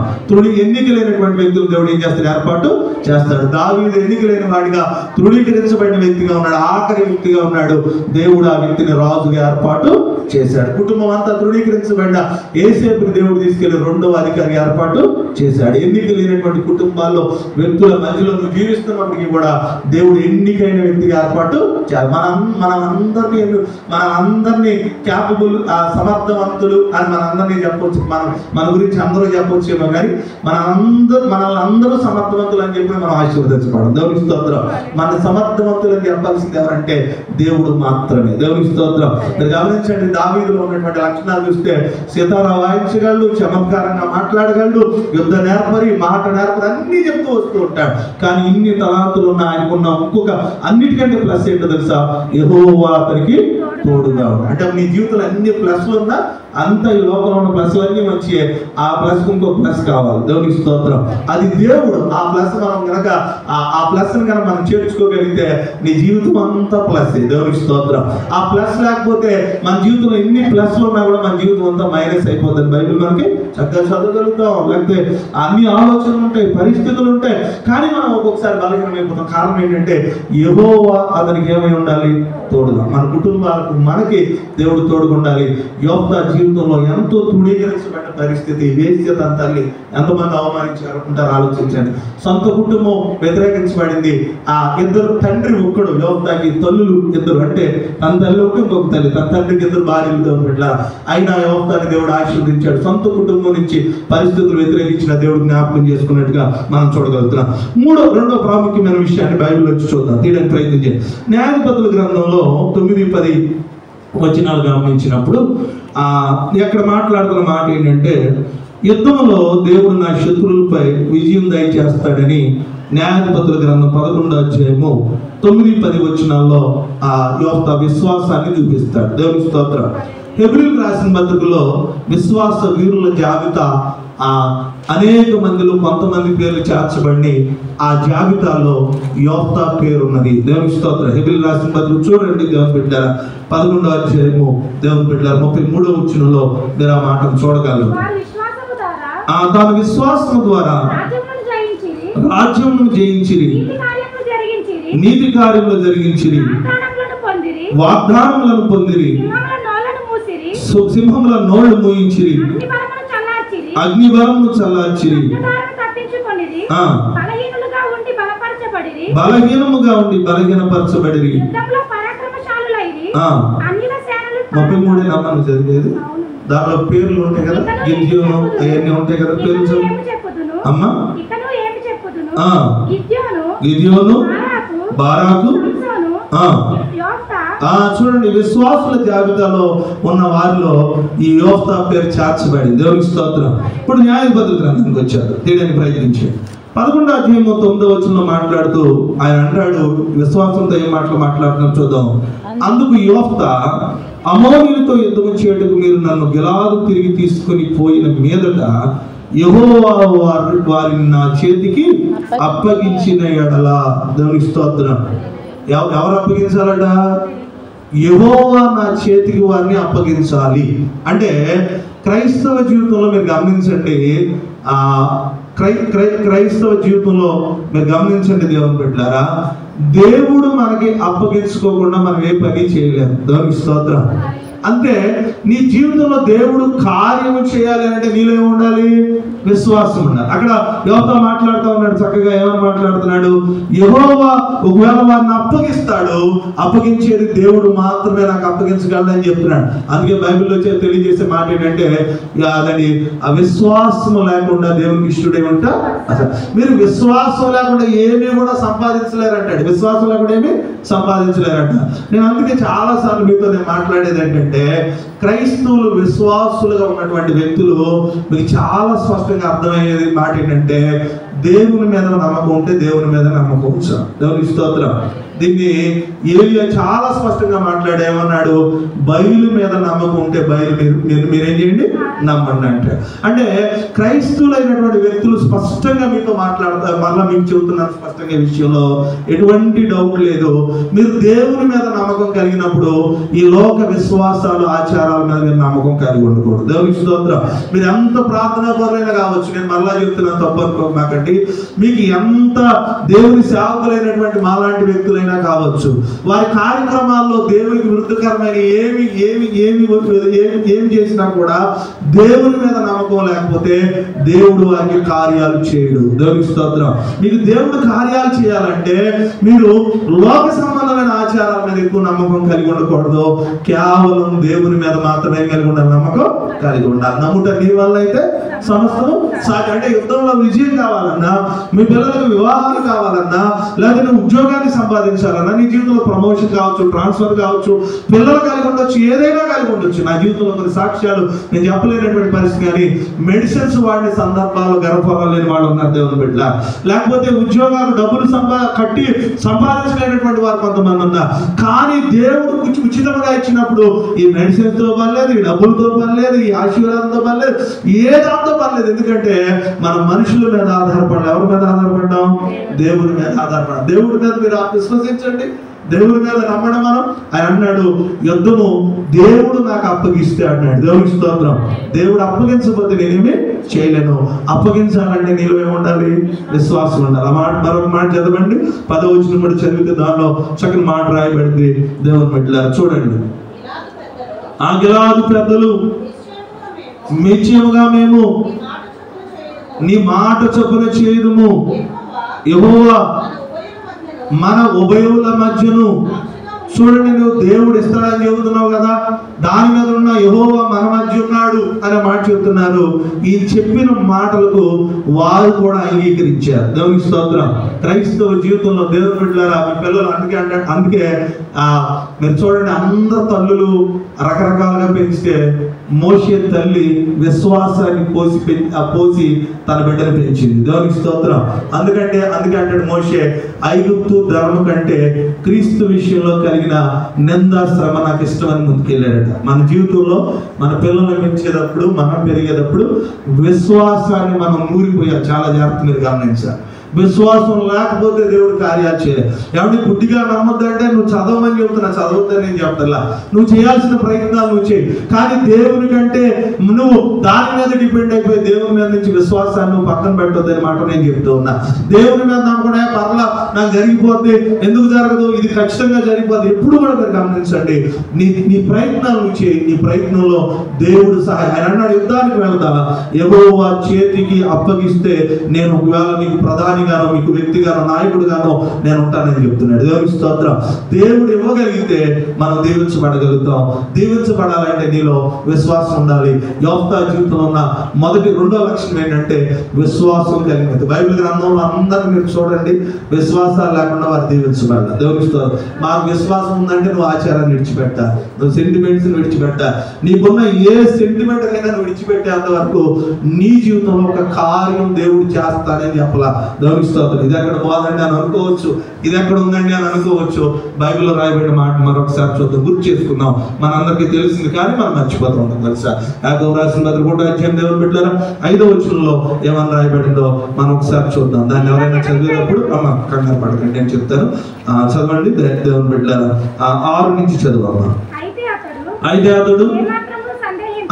ఎన్నిక లేనటువంటి వ్యక్తులు దేవుడు ఏం చేస్తాడు? ఏర్పాటు చేస్తాడు. దావీదు ఎన్నిక లేని వాడిగా తృణీకరించబడిన వ్యక్తిగా ఉన్నాడు, ఆఖరి వ్యక్తిగా ఉన్నాడు. దేవుడు ఆ వ్యక్తిని రాజుగా ఏర్పాటు చేశాడు. కుటుంబం అంతా తృణీకరించబడిన యేసేపుని దేవుడు తీసుకెళ్లి 2వ అధికారి ఏర్పాటు చేశాడు. ఎన్నిక లేనటువంటి కుటుంబాల్లో వ్యక్తుల మధ్యలో నువ్వు జీవిస్తున్నప్పటికీ కూడా దేవుడు ఎన్నికైన వ్యక్తిగా ఏర్పాటు చేయాలి. మనందరినీ క్యాపబుల్, సమర్థవంతులు అని మనందరినీ చెప్పొచ్చు. మన గురించి అందరూ చెప్పొచ్చేమో కానీ మనల్ని అందరూ సమర్థవంతులు అని చెప్పి మనం ఆశీర్వదించబడం. దేవునికి స్తోత్రం. మన సమర్థవంతులు అని చెప్పాల్సింది ఎవరంటే దేవుడు మాత్రమే. దేవునికి స్తోత్రం. మీరు గమనించండి, దావీదులో ఉన్నటువంటి లక్షణాలు చూస్తే సీతారా వాయించగలడు, చమత్కారంగా మాట్లాడగలడు, యుద్ధ నేర్పరి, మాట నేర్పరి అన్ని చెప్తూ వస్తూ ఉంటాడు. కానీ ఇన్ని తలాంతులు ఉన్న ఆయనకున్న ఇంకొక అన్నిటికంటే ప్లస్ ఏంటో తెలుసా? యెహోవా అతనికి తోడుగా ఉన్నాడు. అంటే నీ జీవితంలో అన్ని ప్లస్లు ఉన్నా అంత ఈ లోకంలో ఉన్న ప్లస్లన్నీ మంచియే, ఆ ప్లస్ ఇంకో ప్లస్ కావాలి. దేవునికి స్తోత్రం. అది దేవుడు ఆ ప్లస్ మనం కనుక ఆ ప్లస్ కనుక మనం చేర్చుకోగలిగితే నీ జీవితం అంతా ప్లస్. దేవునికి స్తోత్రం. ఆ ప్లస్ లేకపోతే మన జీవితంలో ఎన్ని ప్లస్లు ఉన్నా కూడా మన జీవితం అంతా మైనస్ అయిపోతుంది. బైబిల్ మనకి చక్కగా చదవగలుగుతాం, లేకపోతే అన్ని ఆలోచనలు ఉంటాయి, పరిస్థితులు ఉంటాయి, కానీ మనం ఒక్కొక్కసారి బలహీనమైపోతాం. కారణం ఏంటంటే యెహోవా అతనికి ఏమై ఉండాలి? తోడుగా. మన కుటుంబాలకు మనకి దేవుడు తోడుగా ఉండాలి. యోఫ్తా జీవితంలో ఎంతో తృణీకరించబడిన పరిస్థితి, వేశ్య తన తల్లి ఎంతమంది అవమానించారనుకుంటారు ఆలోచించండి. సొంత కుటుంబం వ్యతిరేకించబడింది. ఆ ఇద్దరు తండ్రి ఒక్కడు, యోఫ్తాకి తల్లులు ఇద్దరు, అంటే తన తల్లి ఒకటి ఇంకొక తల్లి, తన తండ్రికి ఇద్దరు భార్యలు దేవుడు. అయినా యోఫ్తాని దేవుడు ఆశీర్వదించాడు. సొంత కుటుంబం నుంచి పరిస్థితులు వ్యతిరేకించిన దేవుడు జ్ఞాపకం చేసుకున్నట్టుగా మనం చూడగలుగుతున్నాం. రెండో ప్రాముఖ్యమైన విషయాన్ని బైబిల్ వచ్చి చూద్దాం, తీయడానికి ప్రయత్నించే. న్యాయాధిపతుల గ్రంథంలో 9-10 వచనాలు గమనించినప్పుడు ఎక్కడ మాట్లాడుతున్న మాట ఏంటంటే, యుద్ధంలో దేవుడు నా శత్రువులపై విజయం దయచేస్తాడని న్యాయాధిపతుల గ్రంథం 11వ అధ్యాయము 9-10 వచనాల్లో ఆ యోఫ్తా విశ్వాసాన్ని చూపిస్తాడు. దేవుని స్తోత్రం. హెబ్రీయులకు రాసిన పత్రికలో విశ్వాస వీరుల జాబితా అనేక మందిలో కొంతమంది పేర్లు చేర్చబడి ఆ జాబితాలో యోఫ్తా పేరు ఉన్నది. దేవుని స్తోత్రం. హెబ్రీయులకు రాసిన పత్రిక చూడండి, దేవుని బిడ్డలారా, 11వ అధ్యాయము దేవుని బిడ్డలారా 33వ వచనంలో మీరు ఆ మాటను చూడగలరు. తన విశ్వాసము ద్వారా రాజ్యమును జయించిరి, నీతి కార్యములు జరిగించిరి, వాగ్దానములను పొందిరి, సింహముల నోళ్లు మూయించిరి, అగ్నిబలమును చల్లార్చిరి, బలహీనముగా ఉండి బలహీనపరచబడిరి. 33 నమ్మను చదివేది, దాంట్లో పేర్లు ఉంటాయి కదా, గిద్యోను అవన్నీ ఉంటాయి కదా పేర్లు. అమ్మా గిద్యోను, బారాకు. చూడండి, విశ్వాసుల జాబితాలో ఉన్న వారిలో ఈ యోఫ్తా పేరు చేర్చబడింది. దేవునికి స్తోత్రం. ఇప్పుడు న్యాయాధిపతుల గ్రంథానికి వచ్చారు, తీయడానికి ప్రయత్నించాడు. 11వ అధ్యాయము 9వ వచనంలో మాట్లాడుతూ ఆయన అంటాడు, విశ్వాసంతో ఏం మాట్లాడుతున్నారు చూద్దాం. అందుకు యోఫ్తా, అమోనీయులతో యుద్ధం చేయటకు మీరు నన్ను గిలాదు తిరిగి తీసుకొని పోయిన మీదట యెహోవా వారిని నా చేతికి అప్పగించిన ఎడల. దేవునికి స్తోత్రం. ఎవరు అప్పగించాలట? యెహోవా నా చేతికి వారిని అప్పగించాలి. అంటే క్రైస్తవ జీవితంలో మీరు గమనించండి, క్రైస్తవ జీవితంలో మీరు గమనించండి దేవుని బిడ్డలారా, దేవుడు మనకి అప్పగించుకోకుండా మనం ఏ పని చేయలేము. దేవునికి స్తోత్రం. అంటే నీ జీవితంలో దేవుడు కార్యము చేయాలి అంటే నీలో ఏమి ఉండాలి? విశ్వాసం ఉండాలి. అక్కడ యోబుతో మాట్లాడుతూ ఉన్నాడు, చక్కగా ఏమని మాట్లాడుతున్నాడు? యెహోవా ఒకవేళ వారిని అప్పగిస్తాడు, అప్పగించేది దేవుడు మాత్రమే నాకు అప్పగించగలడని చెప్తున్నాడు. అందుకే బైబిల్లో తెలియజేసే మాట ఏంటంటే అదని అవిశ్వాసము లేకుండా దేవునికి ఇష్టడే ఉంటా. అసలు మీరు విశ్వాసం లేకుండా ఏమీ కూడా సంపాదించలేరంటాడు. విశ్వాసం లేకుండా ఏమీ సంపాదించలేరంట. నేను అందుకే చాలా సార్లు మీతో నేను మాట్లాడేది ఏంటంటే, క్రైస్తవులు విశ్వాసులుగా ఉన్నటువంటి వ్యక్తులు మీకు చాలా స్పష్టంగా అర్థమయ్యేది మాట ఏంటంటే, దేవుని మీద నమ్మకం ఉంటే దేవుని మీద నమ్మకం ఉంచాలి. దేవుని స్తోత్రం. దీన్ని ఏలియా చాలా స్పష్టంగా మాట్లాడేమన్నాడు? బయలు మీద నమ్మకం ఉంటే బయలు మీరేం చేయండి? నమ్మండి అంటే క్రైస్తవులైనటువంటి వ్యక్తులు స్పష్టంగా మీతో మాట్లాడతారు. మళ్ళీ మీకు చెబుతున్నాను స్పష్టంగా ఈ విషయంలో ఎటువంటి డౌట్ లేదు. మీరు దేవుని మీద నమ్మకం కలిగినప్పుడు ఈ లోక విశ్వాసాలు ఆచారాల మీద మీరు నమ్మకం కలిగి ఉండకూడదు. దేవుని స్తోత్రం. మీరు ఎంత ప్రార్థనా పరులైనా కావచ్చు, నేను మళ్ళా చెప్తున్నాను, తప్పు అనుకోమాకండి. మీకు ఎంత దేవుని సేవకులైనటువంటి మాలాంటి వ్యక్తులైనా కావచ్చు, వారి కార్యక్రమాల్లో దేవునికి విరుద్ధకరమైన ఏమి చేసినా కూడా దేవుని మీద నమ్మకం లేకపోతే దేవుడు వారికి కార్యాలు చేయడు. దేవుని స్తోత్రం. మీకు దేవుడు కార్యాలు చేయాలంటే మీరు లోక సంబంధమైన ఆచారాల మీద ఎక్కువ నమ్మకం కలిగి ఉండకూడదు. కేవలం దేవుని మీద మాత్రమే కలిగి ఉండాలి, నమ్మకం కలిగి ఉండాలి. నమ్ముట నీ వల్ల అయితే సమస్తము సాధ్యం. అంటే యుద్ధంలో విజయం కావాలన్నా, మీ పిల్లలకు వివాహాలు కావాలన్నా, లేదా నువ్వు ఉద్యోగాన్ని సంపాదించాలన్నా, నీ జీవితంలో ప్రమోషన్ కావచ్చు, ట్రాన్స్ఫర్ కావచ్చు, పిల్లలు కలిగి ఉండొచ్చు, ఏదైనా కలిగి ఉండొచ్చు. నా జీవితంలో కొన్ని సాక్ష్యాలు నేను చెప్పలేనటువంటి పరిస్థితి, కానీ మెడిసిన్స్ వాడిన సందర్భాల్లో గర్భఫలం లేని వాళ్ళు ఉన్నారు దేవుని బిడ్డ. లేకపోతే ఉద్యోగాలు డబ్బులు కట్టి సంపాదించలేనటువంటి వారు కొంతమంది ఉన్నారు. కానీ దేవుడు ఉచితంగా ఇచ్చినప్పుడు ఈ మెడిసిన్స్ తో పనిలేదు, ఈ డబ్బులతో పనిలేదు, ఈ ఆశీర్వాదంతో పనిలేదు, ఏ దాంతో పనిలేదు. ఎందుకంటే మనం మనుషుల మీద ఆధారపడాలి. ఎవరి మీద ఆధారపడ్డాం? దేవుడి మీద ఆధారపడాలి. దేవుడి మీద మీరు విశ్వసించండి, దేవుడి మీద నమ్మడం. మనం ఆయన అన్నాడు, యుద్ధము దేవుడు నాకు అప్పగిస్తే అన్నాడు. దేవుడి స్తోత్రం. దేవుడు అప్పగించకపోతే నేనేమి చేయలేను. అప్పగించాలంటే నీలో ఏముండాలి? విశ్వాసం ఉండాలి. ఆ మాట మరొక మాట చదవండి. 10వ వచనం కూడా చదివితే దానిలో చక్కని మాట రాయబడింది. దేవుని బిడ్డలారా చూడండి. ఆ గిలాదు పెద్దలు నిశ్చయముగా మేము నీ మాట చొప్పున చేయుదుము. యెహోవా మన ఉభయుల మధ్యను, చూడండి, నువ్వు దేవుడు ఇస్తాడని చెబుతున్నావు కదా, దాని మీద ఉన్న యెహోవా మన మధ్య ఉన్నాడు అనే మాట చెప్తున్నారు. ఈ చెప్పిన మాటలకు వారు కూడా అంగీకరించారు. దేవుని స్తోత్రం. క్రైస్తవ జీవితంలో దేవుని బిడ్డలారా, మీ పిల్లలు అందుకే మీరు చూడండి, అందరు తల్లులు రకరకాలుగా పెంచితే మోషే తల్లి విశ్వాసాన్ని పోసి తన బిడ్డను పెంచింది. దేవునికి స్తోత్రం. అందుకే అంటాడు మోషే, ఐగుప్తు ధర్మం కంటే క్రీస్తు విషయంలో కలిగిన నిందా శ్రమ నాకు ఇష్టమని ముందుకెళ్ళాడట. మన జీవితంలో మన పిల్లల్ని పెంచేటప్పుడు, మనం పెరిగేటప్పుడు విశ్వాసాన్ని మనం నూరిపోయాలి. చాలా జాగ్రత్త మీరు గమనించాలి. విశ్వాసం లేకపోతే దేవుడు కార్యాలు చేయలేదు. ఎవరిని గుడ్డిగా నమ్మొద్దంటే నువ్వు చదవమని చెబుతున్నా, చదవద్దని నేను చెప్తా. నువ్వు చేయాల్సిన ప్రయత్నాలు నువ్వు చేయి, కానీ దేవుని కంటే నువ్వు దాని మీద డిపెండ్ అయిపోయి దేవుని మీద నుంచి విశ్వాసాన్ని నువ్వు పక్కన పెట్టొద్దని మాట నేను చెప్తూ ఉన్నా. దేవుని మీద నమ్మకుండా పర్లా నాకు జరిగిపోతే, ఎందుకు జరగదు, ఇది ఖచ్చితంగా జరిగిపోతుంది. ఎప్పుడు కూడా మీరు గమనించండి, నీ ప్రయత్నాలు నువ్వు చేయి. నీ ప్రయత్నంలో దేవుడు సహాయం. ఆయన అన్నాడు, యుద్ధానికి వెళ్తా, యెహోవా చేతికి అప్పగిస్తే నేను ఒకవేళ నీకు ప్రధానిగానో, మీకు వ్యక్తిగానో, నాయకుడుగానో నేను ఉంటానని చెప్తున్నాడు. దేవుని స్తోత్రం. దేవుడు ఇవ్వగలిగితే మనం దీవించబడగలుగుతాం. దీవించబడాలంటే నీలో విశ్వాసం ఉండాలి. యోఫ్తా జీవితంలో ఉన్న రెండో లక్షణం ఏంటంటే విశ్వాసం కలిగినది. బైబిల్ గ్రంథంలో అందరినీ మీరు చూడండి, విశ్వాసాలు లేకుండా వారు దీవించబడాలి. దేవుని స్తోత్రం. మాకు విశ్వాసం ఉందంటే నువ్వు ఆచారాన్ని విడిచిపెట్టాలి, నువ్వు సెంటిమెంట్స్ విడిచిపెట్టాలి. నీకున్న ఏ సెంటిమెంట్ అయినా నువ్వు విడిచిపెట్టేంత వరకు నీ జీవితంలో ఒక కార్యం దేవుడు చేస్తానని చెప్పలా. దేవుని స్తోత్రం. ఇది ఎక్కడ పోదండి అని అనుకోవచ్చు, ఇది ఎక్కడ ఉందండి అని అనుకోవచ్చు. బైబిల్లో రాయబడిన మాట మరొకసారి చూద్దాం, గుర్తు చేసుకుందాం. మనందరికీ తెలిసింది కానీ మనం మర్చిపోతూ ఉంటాం తెలుసా. యాకోబు రాసిన పత్రిక 1వ అధ్యాయం దేవుని బిడ్డలారా 5వ వచనంలో ఏమని రాయబడిందో మనం ఒకసారి చూద్దాం. దాన్ని ఎవరైనా చదివేటప్పుడు కంగారు పడకండి, నేను చెప్తాను. చదవండి దేవుని బిడ్డలారా. 6 నుంచి చదవమ్మా. అయితే అతడు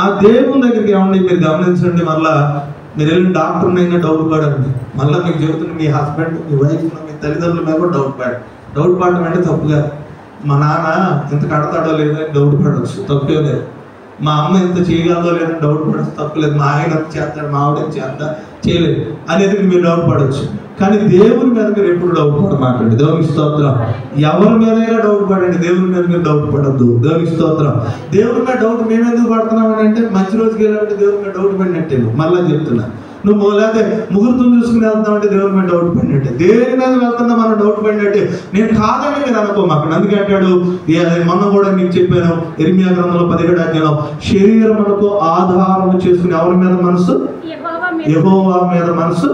ఆ దేవుని దగ్గరికి ఏమండి మీరు గమనించండి. మళ్ళా మీరు వెళ్ళిన డాక్టర్ని అయినా డౌట్ పడండి. మళ్ళీ మీకు చెబుతున్న మీ హస్బెండ్, మీ వైఫ్, మీ తల్లిదండ్రుల మీద కూడా డౌట్ పడడం అంటే తప్పుగా. మా నాన్న ఎంత కడతాడో లేదో డౌట్ పడవచ్చు, తప్పే లేదు. మా అమ్మ ఎంత చేయగలదో లేదని డౌట్ పడవచ్చు, తప్పలేదు. మా ఆయన ఎంత చేస్తాడు, మా ఆవిడ ఎంత చేస్తా చేయలేదు అనేది మీరు డౌట్ పడవచ్చు. కానీ దేవుని మీద మీరు ఎప్పుడు డౌట్ పడమాకండి. దేవునికి స్తోత్రం. ఎవరి మీదైనా డౌట్ పడండి, దేవుని మీద మీరు డౌట్ పడద్దు. దేవునికి స్తోత్రం. దేవుని మీద డౌట్ మేము ఎందుకు పడుతున్నాం అంటే మంచి రోజుకి వెళ్ళాలంటే దేవుని మీద డౌట్ పడినట్టే. మళ్ళీ చెప్తున్నా, నువ్వు లేకపోతే ముహూర్తం చూసుకుని వెళ్తామంటే దేవుని మీద డౌట్ పడినట్టే. దేని మీద వెళ్తున్నా మనం డౌట్ పడినట్టే. నేను కాదని మీరు అనుకోమాకండి. అందుకే అంటాడు, మొన్న కూడా మీకు చెప్పాను, ఇర్మియా గ్రంథంలో 17వ అధ్యాయంలో, శరీరమునకు ఆధారం చేసుకుని ఎవరి మీద మనసు? యెహోవా మీద మనసు.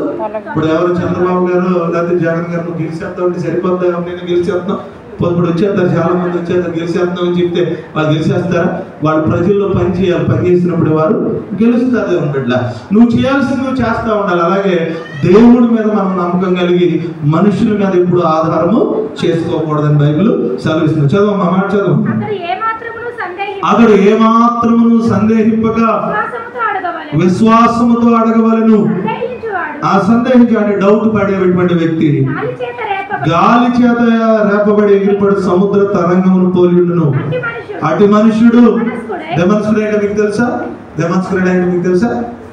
ఇప్పుడు ఎవరు చంద్రబాబు గారు లేకపోతే జగన్ గారు గెలిచేస్తా ఉంటే సరిపోతా, నేను గెలిచేస్తున్నాం, ఇప్పుడు వచ్చేస్తారు, చాలా మంది వచ్చేస్తారు, గెలిచేస్తాం అని చెప్తే వాళ్ళు గెలిచేస్తారా? వాళ్ళు ప్రజల్లో పని చేయాలి, పని చేసినప్పుడు వారు గెలుస్తారు. ఉండట్లా నువ్వు చేయాల్సింది నువ్వు చేస్తూ ఉండాలి. అలాగే దేవుడి మీద మనం నమ్మకం కలిగి మనుషుల మీద ఎప్పుడు ఆధారము చేసుకోకూడదని బైబిల్ సెలవిస్తుంది. చదువు మా మాట చదువు. అతడు ఏమాత్రమును సందేహింపక విశ్వాసముతో అడగవలెను. ఆ సందేహించు అంటే డౌట్ పడేటువంటి వ్యక్తి గాలి చేత రేపబడి ఎగిరిపడి సముద్ర తరంగమును పోలిండును. అటు మనుషుడు డెమాన్స్ట్రేట్ అంటే మీకు తెలుసా? డెమాన్స్ట్రేట్ అంటే మీకు తెలుసా?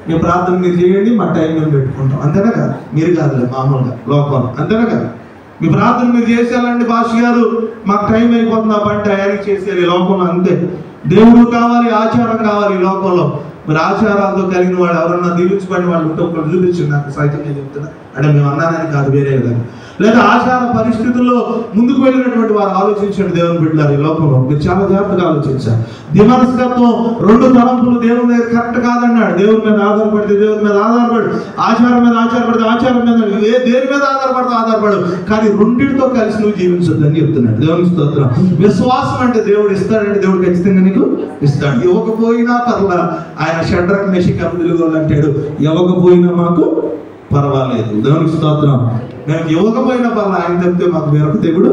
మీ ప్రార్థన మీరు చేయండి, మా టైం మేము పెట్టుకుంటాం, అంతేనా కదా? మీరు కాదులే, మామూలుగా లోకం, అంతేనా కదా? మీ ప్రార్థన మీరు చేసేయాలండి, భాష గారు మాకు టైం అయిపోతుంది, ఆ పని టయానికి చేసేయాలి. లోకంలో అంతే. దేవుడు కావాలి, ఆచారం కావాలి. ఈ లోకంలో మరి ఆచారాలతో కలిగిన వాడు ఎవరన్నా దీవించబడిన వాళ్ళు ఉంటే ఒకరు చూపించింది నాకు, సైతంగా చెప్తున్నా. అంటే మేము అన్నానని కాదు, వేరే విధంగా. లేదా ఆచార పరిస్థితుల్లో ముందుకు వెళ్ళినటువంటి వారు ఆలోచించండి. దేవుని బిడ్డలారు, ఈ లోకంలో మీరు చాలా జాగ్రత్తగా ఆలోచించారు. దిమనస్కత్వం, రెండు తలంపులు దేవుని మీద కరెక్ట్ కాదన్నాడు. దేవుని మీద ఆధారపడితే దేవుని మీద ఆధారపడు, ఆచారం మీద ఆచారపడితే ఆచారం మీద, దేని మీద ఆధారపడితే ఆధారపడు, కానీ రెండింటితో కలిసి నువ్వు జీవించొద్దు అని చెప్తున్నాడు. దేవుని స్తోత్రం. విశ్వాసం అంటే దేవుడు ఇస్తాడంటే దేవుడు ఖచ్చితంగా నీకు ఇస్తాడు. ఇవ్వకపోయినా పర్లా. ఆయన షడ్రక్ మెషిక్ అబ్దుల్ అంటాడు, ఇవ్వకపోయినా మాకు పర్వాలేదు. దేవునికి స్తోత్రం. మేము ఇవ్వకపోయినా పర్లా, ఆయన చెప్తే మాకు వేరొక దేవుడు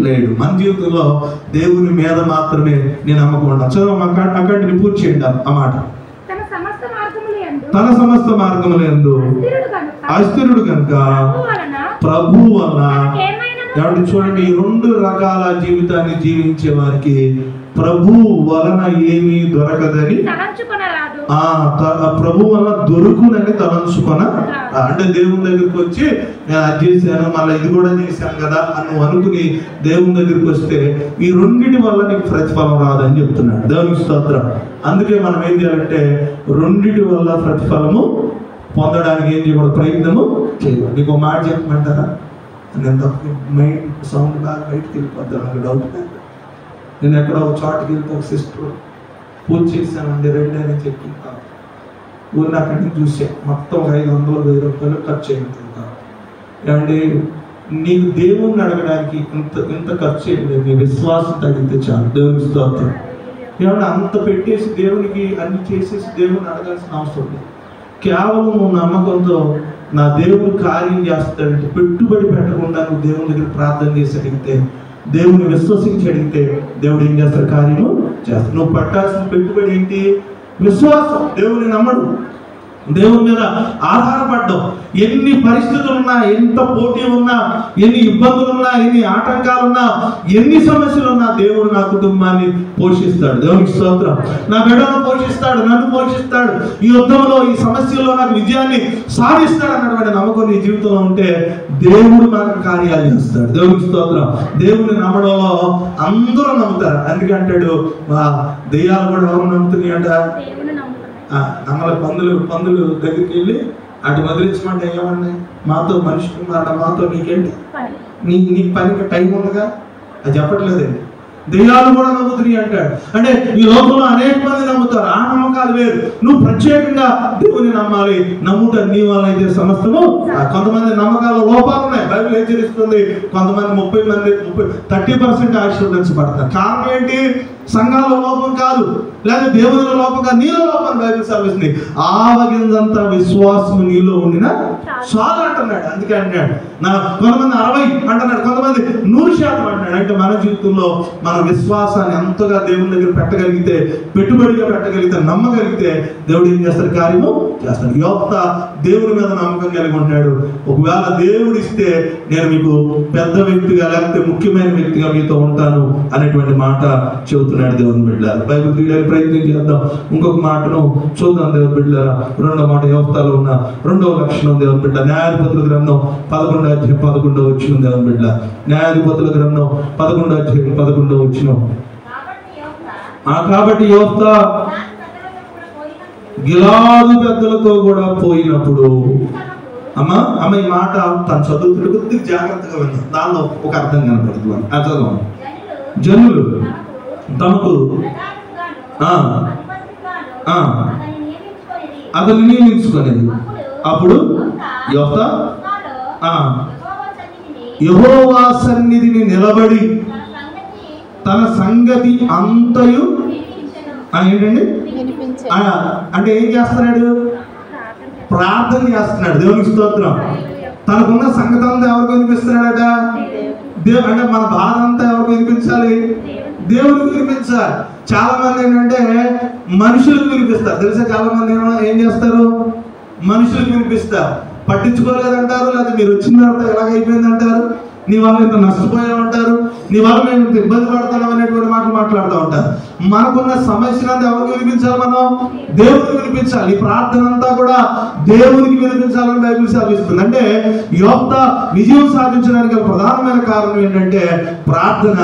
లేడు. మన జీవితంలో దేవుని మీద మాత్రమే నేను నమ్మకం ఉంటాను. చదువు అక్కడిని పూర్తి చేయండి ఆ మాట. తన సమస్త మార్గములందు అస్థిరుడు కనుక ప్రభు వలన. కాబట్టి చూడండి, ఈ రెండు రకాల జీవితాన్ని జీవించే వారికి ప్రభు వలన ఏమీ దొరకదని, ప్రభు వలన దొరుకునని తలంచుకొన. అంటే దేవుని దగ్గరికి వచ్చి నేను అది చేశాను, మళ్ళీ ఇది కూడా చేశాను కదా అని అనుకుని దేవుని దగ్గరికి వస్తే ఈ రెండింటి వల్ల నీకు ప్రతిఫలం రాదని చెప్తున్నాడు. దేవునికి స్తోత్రం. అందుకే మనం ఏం చేయాలంటే రెండింటి వల్ల ప్రతిఫలము పొందడానికి ఏం చేయకూడదు, ప్రయత్నము చేయకూడదు. నీకు ఒక మాట చెప్పమంటారా? నేను తప్పు మైండ్ సౌండ్ బాగా బయటకు వెళ్ళిపోతాను, నాకు డౌట్. నేను ఎక్కడో ఒక చోటుకి వెళ్తే ఒక సిస్టర్ పూజ చేశానండి 2 అని చెప్పి ఊరిని అక్కడి నుంచి చూసా. మొత్తం 500-1000 రూపాయలు ఖర్చు అయిపోతుంటాను. ఏమంటే నీకు దేవుణ్ణి అడగడానికి ఇంత ఖర్చు అయ్యింది, నీ విశ్వాసం తగ్గితే చాలు. దేవునికి స్తోత్రం. ఏమంటే అంత పెట్టేసి దేవునికి అన్ని చేసేసి దేవుని అడగాల్సిన అవసరం లేదు. కేవలం నువ్వు నమ్మకంతో నా దేవుడు కార్యం చేస్తాడంటే పెట్టుబడి పెట్టకుండా నువ్వు దేవుని దగ్గర ప్రార్థన చేసి అడిగితే, దేవుని విశ్వసించి అడిగితే దేవుడు ఏం చేస్తాడు? కార్యము చేస్తాడు. నువ్వు పట్టాల్సిన పెట్టుబడి ఏంటి? విశ్వాసం. దేవుని నమ్మడు, దేవుని మీద ఆధారపడ్డం. ఎన్ని పరిస్థితులు ఉన్నా, ఎంత పోటీ ఉన్నా, ఎన్ని ఇబ్బందులు ఉన్నా, ఎన్ని ఆటంకాలు ఉన్నా, ఎన్ని సమస్యలు ఉన్నా దేవుడు నా కుటుంబాన్ని పోషిస్తాడు. దేవునికి స్తోత్రం. నా బిడ్డను పోషిస్తాడు, నన్ను పోషిస్తాడు. ఈ యుద్ధంలో, ఈ సమస్యల్లో నాకు విజయాన్ని సాధిస్తాడు అన్నటువంటి నమ్మకం నీ జీవితంలో ఉంటే దేవుడు మనకు కార్యాలు చేస్తాడు. దేవునికి స్తోత్రం. దేవుని నమ్మడంలో అందరూ నమ్ముతారు. అందుకంటాడు దెయ్యాలు కూడా ఎవరు నమ్ముతున్నాయి అంట? నమ్మల పందులు దగ్గరికి వెళ్ళి అటు వదిలించమంటే ఏమన్నా, మాతో మనిషి కుమారుడు, మాతో నీకేంటి, నీకు పనికి టైం ఉండగా అది చెప్పట్లేదండి. దెయ్యాలు కూడా నమ్ముతున్నాయి అంటాడు. అంటే ఈ లోకంలో అనేక మంది నమ్ముతారు, ఆ నమ్మకాలు వేరు. నువ్వు ప్రత్యేకంగా దేవుని నమ్మాలి. నమ్ముట నీ వల్ల అయితే సమస్తము. కొంతమంది నమ్మకాల లోపాలు ఉన్నాయి, బైబిల్ హెచ్చరిస్తుంది. కొంతమంది 30% ఆశీర్వదించబడతారు. కారణం ఏంటి? సంఘాల లోపం కాదు, లేదా దేవుని లోపం కాదు, నీలో లోపం. బైబిల్ సెలవిస్తుంది, ఆవగింజంత విశ్వాసం నీలో ఉండిన చాలు అంటున్నాడు. అందుకే అంటున్నాడు. కొంతమంది 60 అంటున్నాడు, కొంతమంది 100% అంటున్నాడు. అంటే మన జీవితంలో మన విశ్వాసాన్ని ఎంతగా దేవుని దగ్గర పెట్టగలిగితే, పెట్టుబడిగా పెట్టగలిగితే, నమ్మగలిగితే దేవుడు ఏం చేస్తాడు? కార్యము చేస్తాడు. యోఫ్తా దేవుని మీద నమ్మకం కలిగి ఉంటాడు. ఒకవేళ దేవుడు ఇస్తే నేను మీకు పెద్ద వ్యక్తిగా లేకపోతే ముఖ్యమైన వ్యక్తిగా మీతో ఉంటాను అనేటువంటి మాట చెబుతున్నాడు దేవుని బిడ్డలారా. బైబిల్ తీయడానికి ప్రయత్నం చేద్దాం. ఇంకొక మాటను చూద్దాం దేవుని బిడ్డలారా. రెండో మాట యోఫ్తాలో ఉన్న రెండవ లక్షణం దేవుని బిడ్డ. న్యాయాధిపతుల గ్రంథం 11:11 వచ్చిన దేవుని బిడ్డ. న్యాయాధిపతుల గ్రంథం 11:11 వచ్చిన. కాబట్టి యోఫ్తా గిలాదు పెద్దలతో కూడా పోయినప్పుడు, అమ్మ ఈ మాట తను చదువుతుంటే కొద్దిగా జాగ్రత్తగా విన్నాం. దానిలో ఒక అర్థం కనపడుతుంది. అర్థం, జనులు తమకు అతన్ని నియమించుకునేది. అప్పుడు యోఫ్తా యెహోవా సన్నిధిని నిలబడి తన సంగతి అంతయు ఏంటండి అంటే ఏం చేస్తున్నాడు? ప్రార్థన చేస్తున్నాడు. దేవునికి స్తోత్రం. తనకున్న సంగతి అంతా ఎవరికి వినిపిస్తున్నాడట? అంటే మన బాధ అంతా ఎవరికి వినిపించాలి? దేవునికి వినిపించాలి. చాలా మంది ఏంటంటే మనుషులకు వినిపిస్తారు. తెలుసా? చాలా మంది ఏం చేస్తారు? మనుషులకు వినిపిస్తారు. పట్టించుకోలేదంటారు, లేదా మీరు వచ్చిన తర్వాత ఎలాగైపోయింది అంటారు, నీ వాళ్ళు ఇంత నష్టపోయామంటారు, నీ వాళ్ళు మేము ఇంత ఇబ్బంది పడుతున్నాం అనేటువంటి మాటలు మాట్లాడుతూ ఉంటారు. మనకున్న సమస్యలంతా ఎవరికి వినిపించాలి? మనం దేవునికి వినిపించాలి. ఈ ప్రార్థన అంతా కూడా దేవునికి వినిపించాలని బైబిల్ సాధిస్తుంది. అంటే యోఫ్తా విజయం సాధించడానికి ప్రధానమైన కారణం ఏంటంటే ప్రార్థన.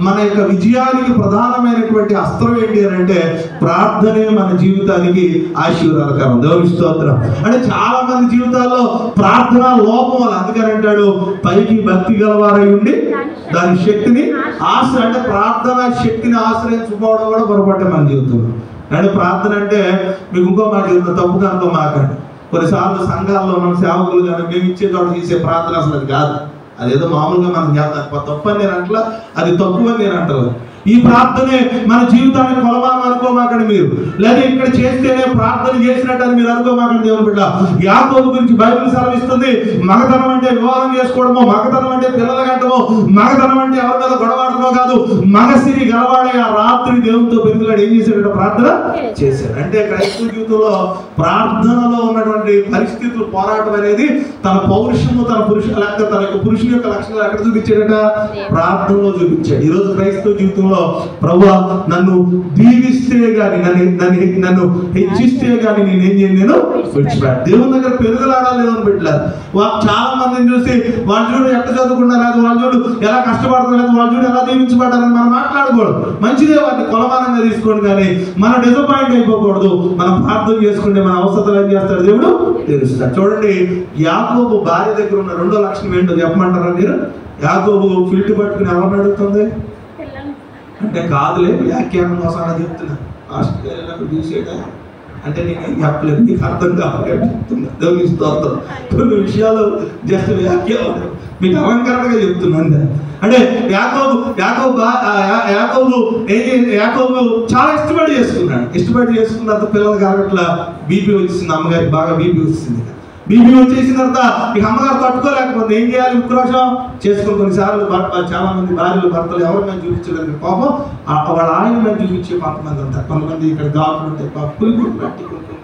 మన యొక్క విజయానికి ప్రధానమైనటువంటి అస్త్రం ఏంటి అని అంటే ప్రార్థనే మన జీవితానికి ఆశీర్వాదకరం. దేవునికి స్తోత్రం. అంటే చాలా మంది జీవితాల్లో ప్రార్థన లోపం వల్ల, అందుకని అంటాడు పైకి భక్తి గలవారై ఉండి దాని శక్తిని అంటే ప్రార్థన శక్తిని ఆశ్రయించుకోవడం కూడా పొరపాటే మన జీవితంలో. అంటే ప్రార్థన అంటే మీకు ఇంకో మాట చెప్తున్నా, తప్పుగా అనుకో మాకండి. కొన్నిసార్లు సంఘాల్లో మన సేవకులు కానీ మేము ఇచ్చే చోట చేసే ప్రార్థన అసలు అది కాదు. అదేదో మామూలుగా మనం చేస్తాం. తప్పు అని నేను అంటలా, అది తక్కువ అని నేను అంటలేదు. ఈ ప్రార్థనే మన జీవితాన్ని కొలమానం అనుకోమాకండి మీరు, లేదా ఇక్కడ చేస్తేనే ప్రార్థన చేసినట్టు అని మీరు అనుకోమాకండి. దేవుని బిడ్డ యాకోబు గురించి బైబిల్ సెలవిస్తుంది. మగతనం అంటే వివాహం చేసుకోవడమో, మగతనం అంటే పిల్లలు కట్టమో, మగతనం అంటే ఎవరి మీద గొడవాడమో కాదు. మగసిరి గలవాడే ఆ రాత్రి దేవునితో పెరుగులాడు ఏం చేశాడు? ప్రార్థన చేశాడు. అంటే క్రైస్తవ జీవితంలో ప్రార్థనలో ఉన్నటువంటి పరిస్థితులు, పోరాటం అనేది తన పౌరుషము, తన లేకపోతే తన యొక్క పురుషుని యొక్క లక్షణాలు ఎక్కడ చూపించాడట? ప్రార్థనలో చూపించాడు. ఈరోజు క్రైస్తవ జీవితంలో ప్రభువా నన్ను దీవిస్తే గాని, నన్ను హెచ్చిస్తే గాని నేనేం చేయను, నేను విడిచిపెట్టాను. దేవుని దగ్గర పెరుగులాడాలి. దేవుని పెట్టలేదు. చాలా మందిని చూసి వాళ్ళు చూడు ఎట్ట చదువుకున్నారు, వాళ్ళు చూడు ఎలా కష్టపడుతున్నారు, వాళ్ళు చూడు ఎలా దీవించబడ్డారని మనం మాట్లాడకూడదు. మంచిదే, వాటిని కొలమానంగా తీసుకోండి. కానీ మనం డిసప్పాయింట్ అయిపోకూడదు. మనం ప్రార్థన చేసుకుంటే మన అవసరాలు ఏం చేస్తాడు దేవుడు తెలుస్తాడు. చూడండి, యాకోబు భార్య దగ్గర ఉన్న రెండో లక్షణం ఏంటో చెప్పమంటారా మీరు? యాకోబు ఫిల్ట్ పట్టుకుని ఎవరిని అడుగుతుంది అంటే కాదులే, వ్యాఖ్యానం కోసం అలా చెప్తున్నా. ఆస్ట్రేలియాలో చూసేదా అంటే నేను చెప్పలేదు, నీకు అర్థం కావాలి చెప్తున్నా. దేవుని స్తోత్రం. కొన్ని విషయాలు జస్ట్ వ్యాఖ్యానం మీకు అలంకరణగా చెప్తున్నాను. అంటే యాకోబు చాలా ఇష్టపడి చేసుకున్నాడు. ఇష్టపడి చేసుకున్న తర్వాత పిల్లలు కాబట్టి బీపీ వచ్చింది. అమ్మగారికి బాగా బీపీ వచ్చింది. బీపీ వచ్చేసిన తర్వాత ఇక అమ్మగారు తట్టుకోలేకపోతే ఏం చేయాలి? ఉక్రోషం చేసుకుని కొన్నిసార్లు చాలా మంది భార్యలు భర్తలు ఎవరి మీద చూపించడానికి కోపం వాళ్ళ ఆయన మీద చూపించే కొంతమంది ఉంటారు. కొంతమంది ఇక్కడ గాకులు ఉంటాయి, పులుగులు పట్టుకుంటుంది,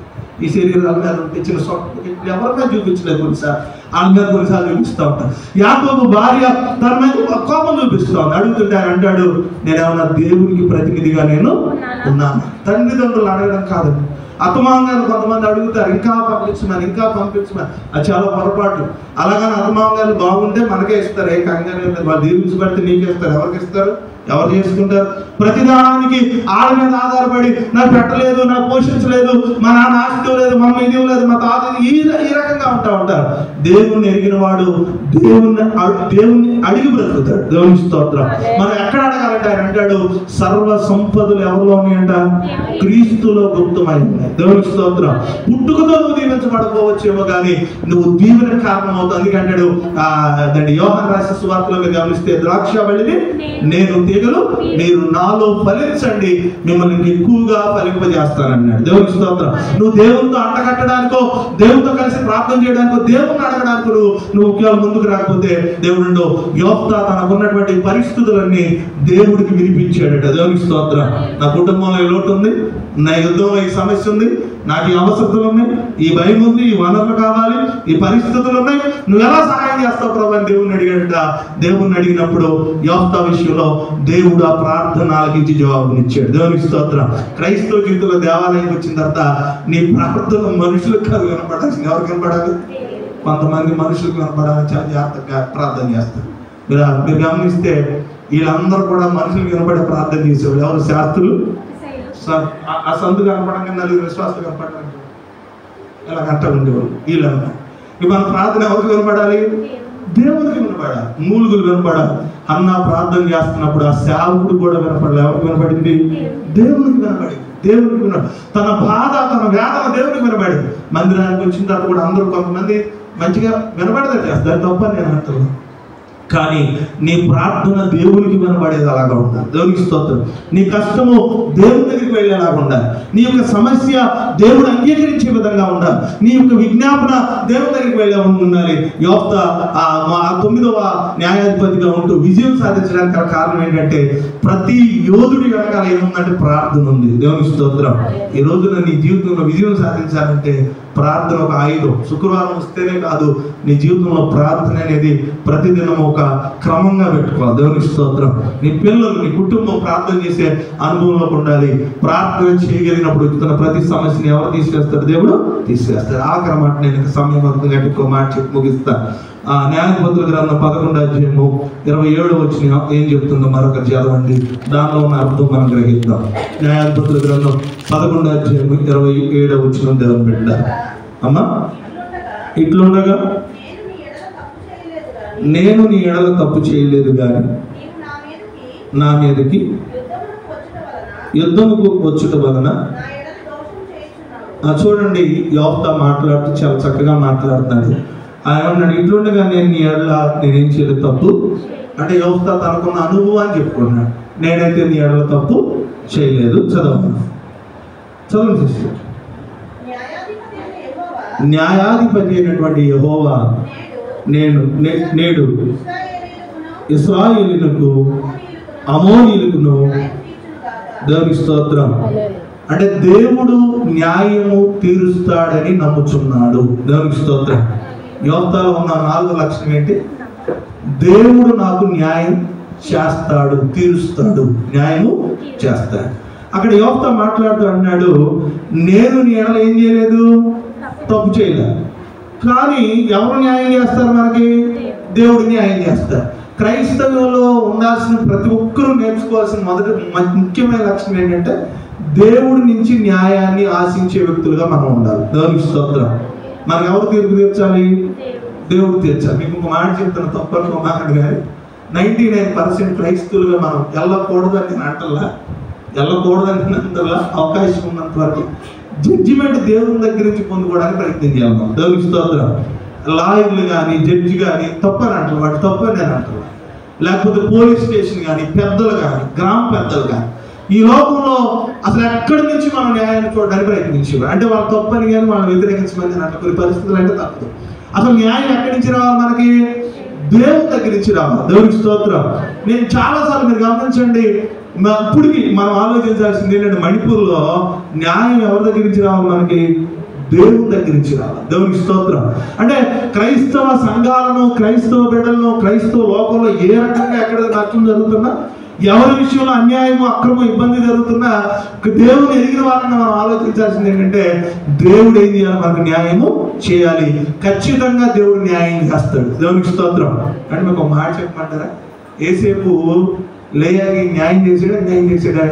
ఈ శరీరాల మీద తెచ్చిన సొట్టు ఎవరి మీద చూపించలేదు. కొన్నిసార్లు వాళ్ళ మీద కొన్నిసార్లు చూపిస్తూ ఉంటారు. యాకోబు భార్య తన మీద కోపం చూపిస్తూ ఉంది. అడుగుతుంటే ఆయన అంటాడు, నేనేమన్నా దేవునికి ప్రతినిధిగా నేను ఉన్నాను. తల్లిదండ్రులు అడగడం కాదండి. అతమాంగాలు కొంతమంది అడుగుతారు, ఇంకా పంపించమని. అది చాలా పొరపాటు. అలాగని అతమాంగాలు బాగుంటే మనకే ఇస్తారు. ఏ కంగానే వాళ్ళు దీవించబడితే నీకే ఇస్తారు. ఎవరికి ఇస్తారు? ఎవరు చేసుకుంటారు? ప్రతిదానికి ఆడ మీద ఆధారపడి నాకు పెట్టలేదు, నాకు పోషించలేదు, మా నాన్న ఆస్తి లేదు, మా అమ్మ ఇది లేదు, మా తాత ఈ రకంగా ఉంటారు. దేవుణ్ణి ఎరిగిన వాడు దేవుణ్ణి అడిగి బ్రతుకుతాడు. దేవుని స్తోత్రం. మనం ఎక్కడ అడగాలంటే అంటే ఆయన అంటాడు సర్వ సంపదలు ఎవరిలో ఉన్నాయంట? క్రీస్తులో గుప్తమై ఉన్నాయి. దేవునికి స్తోత్రం. పుట్టుకతో నువ్వు దీవించబడకపోవచ్చేమో కానీ నువ్వు దీవెన కారణం అవుతుంది. అందుకంటాడు దాన్ని యోహాను రాసిన సువార్తలో మీరు గమనిస్తే, ద్రాక్షవల్లిని నేను తీగలు, మీరు నాలో ఫలించండి, మిమ్మల్ని ఎక్కువగా ఫలింపజేస్తానన్నాడు. దేవునికి స్తోత్రం. నువ్వు దేవునితో అంటగట్టడానికో, దేవునితో కలిసి ప్రార్థన చేయడానికో, దేవుని అడగడానికో నువ్వు కేవలం ముందుకు రాకపోతే దేవుడు యోఫ్తా తనకున్నటువంటి పరిస్థితులన్నీ దేవుడికి వినిపించాడట. దేవునికి స్తోత్రం. నా కుటుంబంలో ఈ లోటు ఉంది, నా యుద్ధంలో ఈ సమస్య ఉంది, నాకు ఈ అవసరతలు ఉన్నాయి, ఈ భయం ఉంది, ఈ వనరులు కావాలి, ఈ పరిస్థితులు ఉన్నాయి, నువ్వు ఎలా సహాయం చేస్తావు ప్రభు అని దేవుడిని అడిగాడట. దేవుడిని అడిగినప్పుడు యోఫ్తా విషయంలో దేవుడు ఆ ప్రార్థన ఆలకించి జవాబునిచ్చాడు. దేవునికి స్తోత్రం. క్రైస్తవ జీవితంలో దేవాలయానికి వచ్చిన తర్వాత నీ ప్రార్థన మనుషులకు కాదు వినపడాల్సింది. ఎవరికి వినపడాలి? కొంతమంది మనుషులకు వినపడాలని చాలా జాగ్రత్తగా ప్రార్థన చేస్తారు. మీరు గమనిస్తే వీళ్ళందరూ కూడా మనుషులకు వినపడే ప్రార్థన చేసేవాళ్ళు. ఎవరు? శాస్త్రులు. ఆ సందు కనపడంగా నలుగురు విశ్వాసాలు కనపడడానికి ఇలా గంటలు ఉండేవాళ్ళు. వీళ్ళన్నా ఇక మన ప్రార్థన ఎవరికి వినపడాలి? దేవుడికి వినపడాలి. మూలుగులు వినపడాలి. అన్న ప్రార్థన చేస్తున్నప్పుడు ఆ సేవకుడు కూడా వినపడాలి. ఎవరికి వినపడింది? దేవునికి వినపడింది. దేవునికి వినపడి తన బాధ, తన వేదన దేవునికి వినపడింది. మందిరానికి వచ్చిన తర్వాత కూడా అందరూ కొంతమంది మంచిగా వినపడదా చేస్తారు, తప్ప నేను అంటున్నాను. కానీ నీ ప్రార్థన దేవునికి వినపడేది అలాగా ఉండాలి. దేవునికి స్తోత్రం. నీ కష్టము దేవుని దగ్గరికి వెళ్ళేలాగా ఉండాలి. నీ యొక్క సమస్య దేవుడు అంగీకరించే విధంగా ఉండాలి. నీ యొక్క విజ్ఞాపన దేవుని దగ్గరికి వెళ్ళే ఉండాలి. యోఫ్తా 9వ న్యాయాధిపతిగా ఉంటూ విజయం సాధించడానికి కారణం ఏంటంటే ప్రతి యోధుడి వెనకాల ఏముందంటే ప్రార్థన ఉంది. దేవునికి స్తోత్రం. ఈ రోజున నీ జీవితంలో విజయం సాధించాలంటే ప్రార్థన ఒక ఆయుధం. శుక్రవారం వస్తేనే కాదు, నీ జీవితంలో ప్రార్థన అనేది ప్రతిదినం ఒక క్రమంగా పెట్టుకోవాలి. దేవునికి స్తోత్రం. నీ పిల్లలు, నీ కుటుంబం ప్రార్థన చేసే అనుభవంలోకి ఉండాలి. ప్రార్థన చేయగలిగినప్పుడు వచ్చిన ప్రతి సమస్యని ఎవరు తీసేస్తాడు? దేవుడు తీసేస్తాడు. ఆ క్రమాట నేను సమయం అవుతుంది ఇంకో మాట చెప్పి ముగిస్తాను. న్యాయాధిపతుల గ్రంథం 11వ అధ్యాయము 27వ వచనం ఏం చెప్తుందో మరొకరు చదవండి. దానిలో ఉన్న అర్థం మనం గ్రహిద్దాం. న్యాయాధిపతుల గ్రంథం 11వ అధ్యాయము 27వ వచనం దేవుని బిడ్డ. అమ్మా, ఇట్లుండగా నేను నీ ఎడల తప్పు చేయలేదు కానీ నా మీదకి యుద్ధముకు వచ్చుట వలన. చూడండి, యోఫ్తా మాట్లాడుతూ చాలా చక్కగా మాట్లాడుతున్నాడు. ఆయన ఇట్లుండగా నేను నీ ఎడల నేనేం చేయలేదు తప్పు అంటే యోఫ్తా తనకున్న అనుభవాన్ని చెప్పుకున్నాడు. నేనైతే నీ ఎడల తప్పు చేయలేదు. చదవండి సిస్టర్. న్యాయాధిపతి అయినటువంటి యెహోవా నేడు ఇశ్రాయేలీయులకు అమోనీయులకును. దేవునికి స్తోత్రం. అంటే దేవుడు న్యాయము తీరుస్తాడని నమ్ముచున్నాడు. దేవునికి స్తోత్రం. యోఫ్తాలో ఉన్న 4వ లక్షణం ఏంటి? దేవుడు నాకు న్యాయం చేస్తాడు, తీరుస్తాడు, న్యాయము చేస్తాడు. అక్కడ యోఫ్తా మాట్లాడుతూ అన్నాడు, నేను నీ ఎడల ఏం చేయలేదు, తప్పు చేయలేదు. కానీ ఎవరు న్యాయం చేస్తారు? మనకి దేవుడు న్యాయం చేస్తారు. క్రైస్తవంలో ఉండాల్సిన ప్రతి ఒక్కరూ నేర్చుకోవాల్సిన మొదటి ముఖ్యమైన లక్షణం ఏంటంటే దేవుడి నుంచి న్యాయాన్ని ఆశించే వ్యక్తులుగా మనం ఉండాలి. దేవునికి స్తోత్రం. మనకు ఎవరు తీర్పు తీర్చాలి? దేవుడు తీర్చాలి. మీకు ఒక మాట చెప్తాను, తప్పని మాట్లాడు కానీ 99% క్రైస్తవులుగా మనం వెళ్ళకూడదని నేను అంటల్లా, వెళ్ళకూడదని అవకాశం ఉన్నంత వరకు జడ్జిమెంట్ దేవుని దగ్గర నుంచి పొందుకోవడానికి ప్రయత్నం చేయాలి మనం. దేవునికి స్తోత్రం. లాయర్లు కానీ జడ్జి కానీ తప్పని అంటారు, వాటి తప్పని నేను అంటారు. లేకపోతే పోలీస్ స్టేషన్ కానీ పెద్దలు కానీ గ్రామ పెద్దలు కానీ ఈ లోకంలో అసలు ఎక్కడి నుంచి మనం న్యాయాన్ని చూడడానికి ప్రయత్నించేవారు. అంటే వాళ్ళు తప్పని కానీ వాళ్ళని వ్యతిరేకించమని అంటే కొన్ని పరిస్థితులు అంటే తప్పదు. అసలు న్యాయం ఎక్కడి నుంచి రావాలి? మనకి దేవుని దగ్గర నుంచి రావాలి. దేవునికి స్తోత్రం. నేను చాలాసార్లు మీరు గమనించండి, ఇప్పటికి మనం ఆలోచించాల్సింది ఏంటంటే మణిపూర్లో న్యాయం ఎవరి దగ్గర నుంచి రావాలి? మనకి దేవుని దగ్గర నుంచి రావాలి. దేవునికి స్తోత్రం. అంటే క్రైస్తవ సంఘాలను, క్రైస్తవ బిడ్డలను, క్రైస్తవ లోకంలో ఏ రకంగా ఎక్కడ నష్టం జరుగుతున్నా, ఎవరి విషయంలో అన్యాయము, అక్రమం, ఇబ్బంది జరుగుతున్నా దేవుని ఎరిగిన వాళ్ళని మనం ఆలోచించాల్సింది ఏంటంటే దేవుడు ఏం చేయాలి? మనకు న్యాయము చేయాలి. ఖచ్చితంగా దేవుడు న్యాయం చేస్తాడు. దేవునికి స్తోత్రం. అంటే మీకు ఒక మాట చెప్పమంటారా? ఏసేపు లేయాకి న్యాయం చేసాడా? అన్యాయం చేసాడా?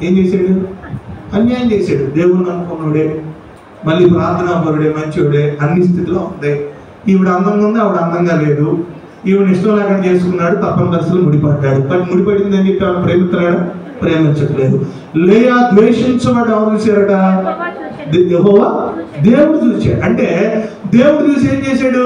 ఏం చేశాడు? అన్యాయం చేశాడు. దేవుడిని అనుకున్నాడే, మళ్ళీ ప్రార్థనా పరుడే, మంచివాడే, అన్ని స్థితిలో ఉంది. ఈవిడ అందంగా ఉంది, ఆవిడ అందంగా లేదు. ఈవిడ ఇష్టం లేకుండా చేసుకున్నాడు, తప్పని పరిస్థితులు ముడిపడ్డాడు. కానీ ముడిపడింది అని చెప్పి ఆమె ప్రేమిస్తున్నాడా? ప్రేమించట్లేదు. లేయా ద్వేషించబడి ఎవరు చూశారట? యెహోవా దేవుడు చూశాడు. అంటే దేవుడు చూసి ఏం చేశాడు?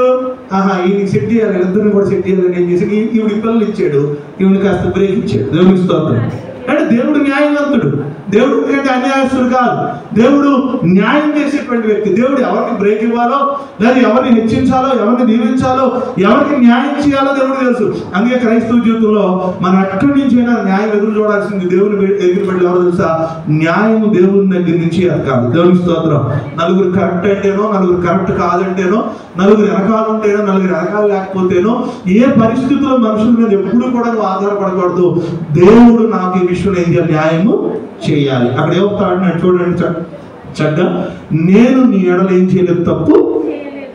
ఈయన సెట్ చేయాలి, ఇద్దరిని కూడా సెట్ చేయాలని ఏం చేశాడు? ఈవిడికి పిల్లలు ఇచ్చాడు, ఈవిడికి కాస్త బ్రేక్ ఇచ్చాడు. దేవుడికి స్తోత్రం. అంటే దేవుడు న్యాయవంతుడు. దేవుడు ఎందుకంటే అన్యాయస్తుడు కాదు. దేవుడు న్యాయం చేసేటువంటి వ్యక్తి. దేవుడు ఎవరికి బ్రేక్ ఇవ్వాలో, లేదా ఎవరిని హెచ్చించాలో, ఎవరిని దీవించాలో, ఎవరికి న్యాయం చేయాలో దేవుడు తెలుసు. అందుకే క్రైస్తవ జీవితంలో మనం ఎక్కడి నుంచి అయినా న్యాయం ఎదురు చూడాల్సింది దేవుని ఎదురుబడి ఎవరు తెలుసా? న్యాయం దేవుని దగ్గర నుంచి ఎదగాలి. దేవుని స్తోత్రం. నలుగురు కరెక్ట్ అంటేనో, నలుగురు కరెక్ట్ కాదంటేనో, నలుగురు వెనకాలు ఉంటేనో, నలుగురు వెనకాలు లేకపోతేనో, ఏ పరిస్థితుల్లో మనుషుల మీద ఎప్పుడు కూడా నువ్వు ఆధారపడకూడదు. దేవుడు నాకు ఈ విషయంలో ఏం చేయాలి? న్యాయము చేయాలి. అక్కడ ఏమవుతాడు చూడండి చక్కగా, నేను నీ ఎడలు ఏం చేయలేదు,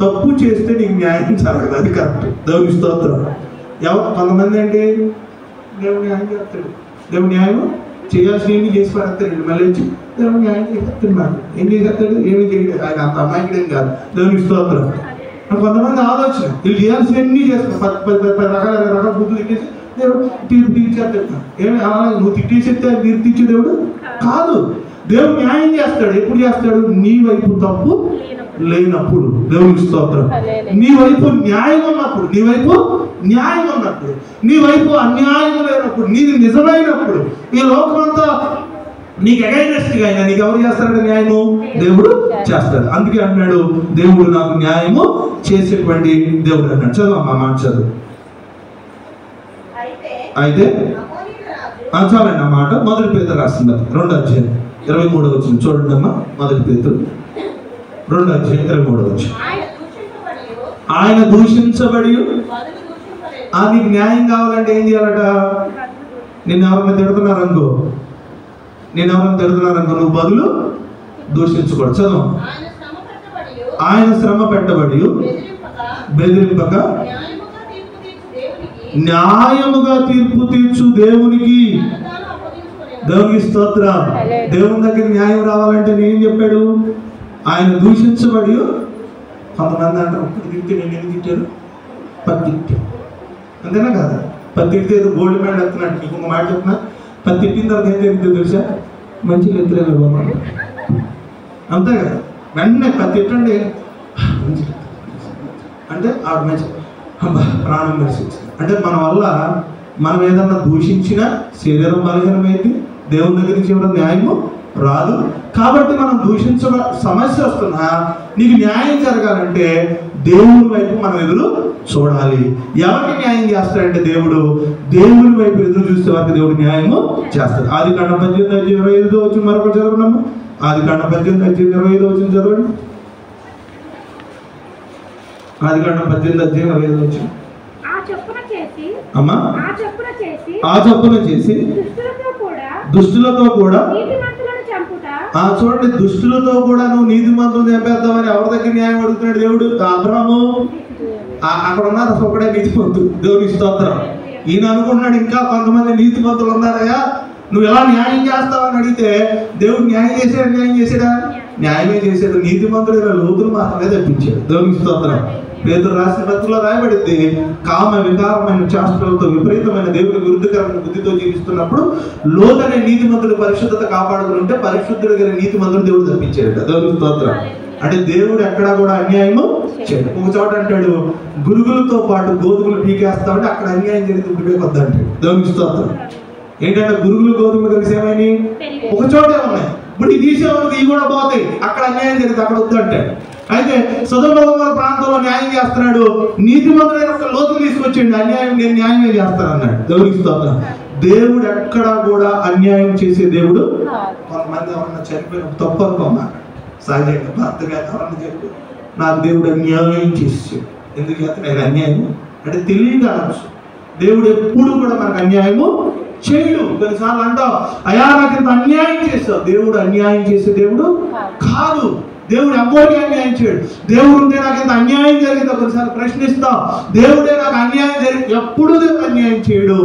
తప్పు చేస్తే నీకు న్యాయం జరగదు. అది కరెక్ట్. దేవుని స్తోత్రం. కొంతమంది అంటే దేవుడు న్యాయం చేస్తాడు, దేవుడు న్యాయం చేయాల్సిన ఏమి చేసి పడతాడు, మళ్ళీ వచ్చి దేవుడు న్యాయం చేస్తాడు. మరి ఏం చేసేస్తాడు? ఏమి చేయలేదు. ఆయన అంత అమాయకుడేం కాదు. దేవుని స్తోత్రం. కొంతమంది ఆలోచన వీళ్ళు చేయాల్సినవన్నీ చేస్తారు. 10 రకాల బుద్ధులు తిట్టేసి దేవుడు తీర్చేస్తాడు. ఏమి నువ్వు తిట్టేసేస్తే తీర్పు తీర్చే దేవుడు కాదు. దేవుడు న్యాయం చేస్తాడు. ఎప్పుడు చేస్తాడు? నీ వైపు తప్పు లేనప్పుడు. దేవునికి స్తోత్రం. నీ వైపు న్యాయం ఉన్నప్పుడు, నీ వైపు న్యాయం ఉన్నప్పుడు, నీ వైపు అన్యాయం లేనప్పుడు, నీది నిజమైనప్పుడు, ఈ లోకమంతా నీకు అగైనెస్ట్ గా అయినా నీకు ఎవరు చేస్తాడు న్యాయము? దేవుడు చేస్తాడు. అందుకే అన్నాడు, దేవుడు నాకు న్యాయము చేసేటువంటి దేవుడు అన్నాడు. చదువు మాట చదువు. అయితే చాలండి ఆ మాట. మొదటి పేతురు రాసింది 2వ అధ్యాయం 23వ వచనం చూడండి అమ్మా. మొదటి పేతురు 2వ అధ్యాయం 23వ వచనం. ఆయన దూషించబడి నీకు న్యాయం కావాలంటే ఏం చేయాలట? నిన్ను ఎవరైనా తిడుతున్నారనుకో, నువ్వు బదులు దూషించకూడదు. చదువు. ఆయన శ్రమ పెట్టబడి బెదిరింపక న్యాయముగా తీర్పు తీర్చు దేవునికి. దేవునికి స్తోత్రం. దేవుని దగ్గర న్యాయం రావాలంటే నేను చెప్పాడు? ఆయన దూషించబడి. కొంతమంది అంటారు, ఇప్పుడు తిట్టి నేను ఎందుకు తిట్టాడు? 10 తిట్టాడు అంతేనా కాదా? 10 తిట్టితే ఏదో గోల్డ్ మెడల్ ఎత్తున్నట్టు. నీకు ఒక మాట చెప్తున్నా, 10 తిట్టిన తర్వాత ఏం తెలుస్తుందో తెలుసా? మంచిగా ఎత్తులేదు బాబా అంతే కదా. వెంటనే 10 తిట్టండి అంటే ఆవిడ మంచి ప్రాణం మెరిసింది. అంటే మన వల్ల మనం ఏదన్నా దూషించినా శరీరం బలహీనమైంది, దేవుని దగ్గర నుంచి ఎవరైనా న్యాయము రాదు. కాబట్టి మనం సమస్య వస్తున్నా నీకు న్యాయం జరగాలంటే దేవుని వైపు మనం ఎదురు చూడాలి. ఎవరికి న్యాయం చేస్తాడంటే దేవుని వైపు ఎదురు చూస్తే వారికి దేవుడు న్యాయము చేస్తాడు. ఆదికాండం 18:25 వచ్చిన మరొకటి చదవడమ్మా. ఆదికాండం 18:25 వచ్చిన చదవండి. ఆదికాండం 18:25 వచ్చిన అమ్మా. ఆ చొప్పున చేసి దుష్టులతో కూడా చూడండి, దుష్టులతో కూడా నువ్వు నీతిమంతులను చంపేద్దామని ఎవరి దగ్గర న్యాయం అడుగుతున్నాడు దేవుడు? అబ్రాహాము. అక్కడ ఉన్నారు అసలు ఒకడే నీతిమంతుడు. దేవునికి స్తోత్రం. ఈయన అనుకుంటున్నాడు ఇంకా కొంతమంది నీతిమంతులు ఉన్నారయ్యా, నువ్వు ఎలా న్యాయం చేస్తావని అడిగితే దేవుడు న్యాయం చేసాడా? న్యాయమే చేశాడు. నీతిమంతుడు లోతులు మాత్రమే తప్పించాడు. దేవునికి స్తోత్రం. పేతురు రాసిన పత్రికలో రాయబడింది, కామ వికారమైన చేష్టలతో విపరీతమైన దేవుని విరుద్ధకరమైన బుద్ధితో జీవిస్తున్నప్పుడు లోతనే నీతిమంతుడు పరిశుద్ధత కాపాడుకుంటే పరిశుద్ధుడు గల నీతిమంతుడు దేవుడు తప్పించాడు. దేవునికి స్తోత్రం. అంటే దేవుడు ఎక్కడా కూడా అన్యాయము చేయడు. ఒక చోట అంటాడు, గురుగులతో పాటు గోధుమలు పీకేస్తామంటే అక్కడ అన్యాయం జరిగితే ఉడిపే వద్దంటాడు. దేవునికి స్తోత్రం. ఏంటంటే గురుగులు గోధుమలు కలిసి ఏమైనా ఒక చోటే ఉన్నాయి. ఇప్పుడు ఈ తీసేవాళ్ళకి ఇవి కూడా పోతాయి. అక్కడ అన్యాయం జరిగితే అక్కడ వద్దంటాడు. అయితే సొదొమ ప్రాంతంలో న్యాయం చేస్తున్నాడు. నీతిమంతుడైన ఒక లోతు తీసుకొచ్చిండు. అన్యాయం నేను న్యాయమే చేస్తాను అన్నాడు. దేవునికి స్తోత్రం. దేవుడు ఎక్కడా కూడా అన్యాయం చేసే దేవుడు. కొంతమంది ఎవరన్నా చనిపోయిన తప్పు అనుకోమాట సహజంగా భర్త గారు ఎవరన్నా చెప్పి నాకు దేవుడు అన్యాయం చేసాడు, ఎందుకు నేను అన్యాయం అంటే తెలియక అనొచ్చు. దేవుడు ఎప్పుడు కూడా మనకు అన్యాయము చేయడు. కొన్నిసార్లు అంటావు, అయా నాకు ఇంత అన్యాయం చేస్తావు. దేవుడు అన్యాయం చేసే దేవుడు కాదు. దేవుడు ఎవరికి అన్యాయం చేయడు. దేవుడు ఉంటే నాకు ఇంత అన్యాయం జరిగిందో కొన్నిసార్లు ప్రశ్నిస్తాం. దేవుడే నాకు అన్యాయం జరిగింది, ఎప్పుడు దేవుడు అన్యాయం చేయడు.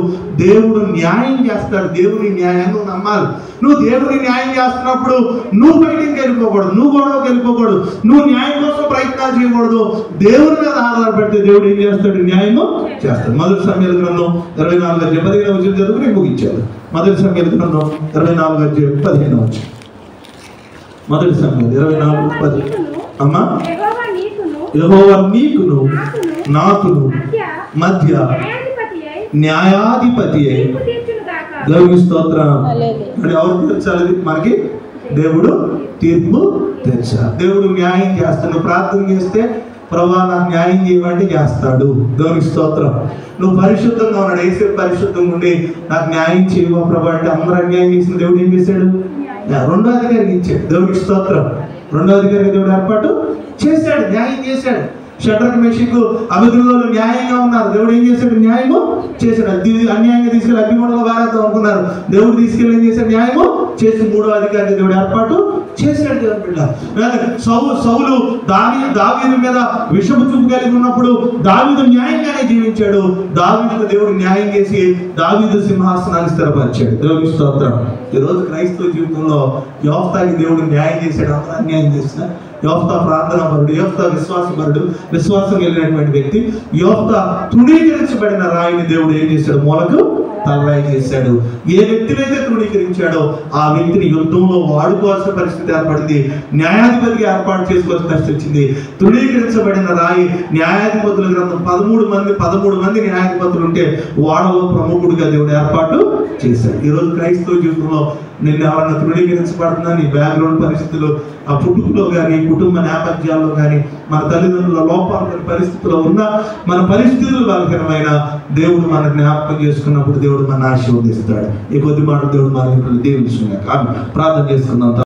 దేవుడు న్యాయం చేస్తాడు. దేవుని న్యాయాన్ని నువ్వు నమ్మాలి. నువ్వు దేవుని న్యాయం చేస్తున్నప్పుడు నువ్వు బయటికి వెళ్ళిపోకూడదు, నువ్వు గొడవకి వెళ్ళిపోకూడదు, నువ్వు న్యాయం కోసం ప్రయత్నాలు చేయకూడదు. దేవుని మీద ఆధారపడితే దేవుడు ఏం చేస్తాడు? న్యాయము చేస్తాడు. మొదటి సమయాల గ్రంథం 24:15 చదువు నేను ముగించాను. మొదటి సమయాల గ్రంథం 24:15. మొదటి సమయం 24:10. అమ్మా, యెహోవా నీకును నాకును మధ్య న్యాయాధిపతి అయి దేవుని స్తోత్రం. అంటే ఎవరు తీర్చాలి? మనకి దేవుడు తీర్పు తీర్చాలి. దేవుడు న్యాయం చేస్తాడు. ప్రార్థన చేస్తే ప్రభువా నాకు న్యాయం చేయమంటే చేస్తాడు. దేవుని స్తోత్రం. నువ్వు పరిశుద్ధంగా ఉన్నాడు, ఏసే పరిశుద్ధంగా ఉండి నాకు న్యాయం చేయవా ప్రభు అంటే అందరూ అన్యాయం చేసిన దేవుడు ఏం చేశాడు? రెండో అధికారికి ఇచ్చాడు. దేవునికి స్తోత్రం. రెండో అధికారికి దేవుడు ఏర్పాటు చేశాడు, న్యాయం చేశాడు. షడ్రక్ మెషకు అబేద్నెగోలు న్యాయంగా ఉన్నారు. దేవుడు ఏం చేశాడు? న్యాయము చేశాడు. అన్యాయంగా తీసుకెళ్ళి అగ్నిగుండంలో వారేద్దాం అనుకున్నారు. దేవుడు తీసుకెళ్ళి ఏం చేశాడు? న్యాయము చేసి మూడో అధికారికి దేవుడు ఏర్పాటు చేశాడు. దేవుని బిడ్డ, సౌలు దావీదు మీద విషము చూపు కలిగి ఉన్నప్పుడు దావీదు న్యాయంగానే జీవించాడు. దావీదుకు దేవుడు న్యాయం చేసి దావీదు సింహాసనాన్ని స్థిరపరిచాడు. దేవుని స్తోత్రం. ఈరోజు క్రైస్తవ జీవితంలో యోఫ్తాకి దేవుడు న్యాయం చేశాడు. అందరూ అన్యాయం చేసిన యోఫ్తా ప్రార్థనాపరుడు, యోఫ్తా విశ్వాసపరుడు, విశ్వాసం కలిగినటువంటి వ్యక్తి. యోఫ్తా తృణీకరించబడిన రాయిని దేవుడు ఏం చేశాడు? మూలకు తలరాయి చేశాడు. ఏ వ్యక్తినైతే తృణీకరించాడో ఆ వ్యక్తిని యుద్ధంలో వాడుకోవాల్సిన పరిస్థితి ఏర్పడింది. న్యాయాధిపతికి ఏర్పాటు చేసుకోవాల్సిన పరిస్థితి వచ్చింది. తృణీకరించబడిన రాయి న్యాయాధిపతుల గ్రంథం 13 మంది న్యాయాధిపతులు ఉంటే వాడలో ప్రముఖుడిగా దేవుడు ఏర్పాటు చేశాడు. ఈరోజు క్రైస్తవ జీవితంలో నిన్ను ఎవరైనా తృణీకరించబడుతున్నా, నీ బ్యాక్గ్రౌండ్ పరిస్థితులు, ఆ పుట్టుకలో కానీ కుటుంబ నేపథ్యాల్లో కానీ మన తల్లిదండ్రుల లోపాల పరిస్థితుల్లో ఉన్న మన పరిస్థితులు బలహీనమైన దేవుడు మన జ్ఞాపకం చేసుకున్నప్పుడు దేవుడు మన ఆశీర్వదిస్తాడు. ఈ కొద్ది మాట దేవుడు మన దీవించుగాక. ప్రార్థన చేసుకుందాం.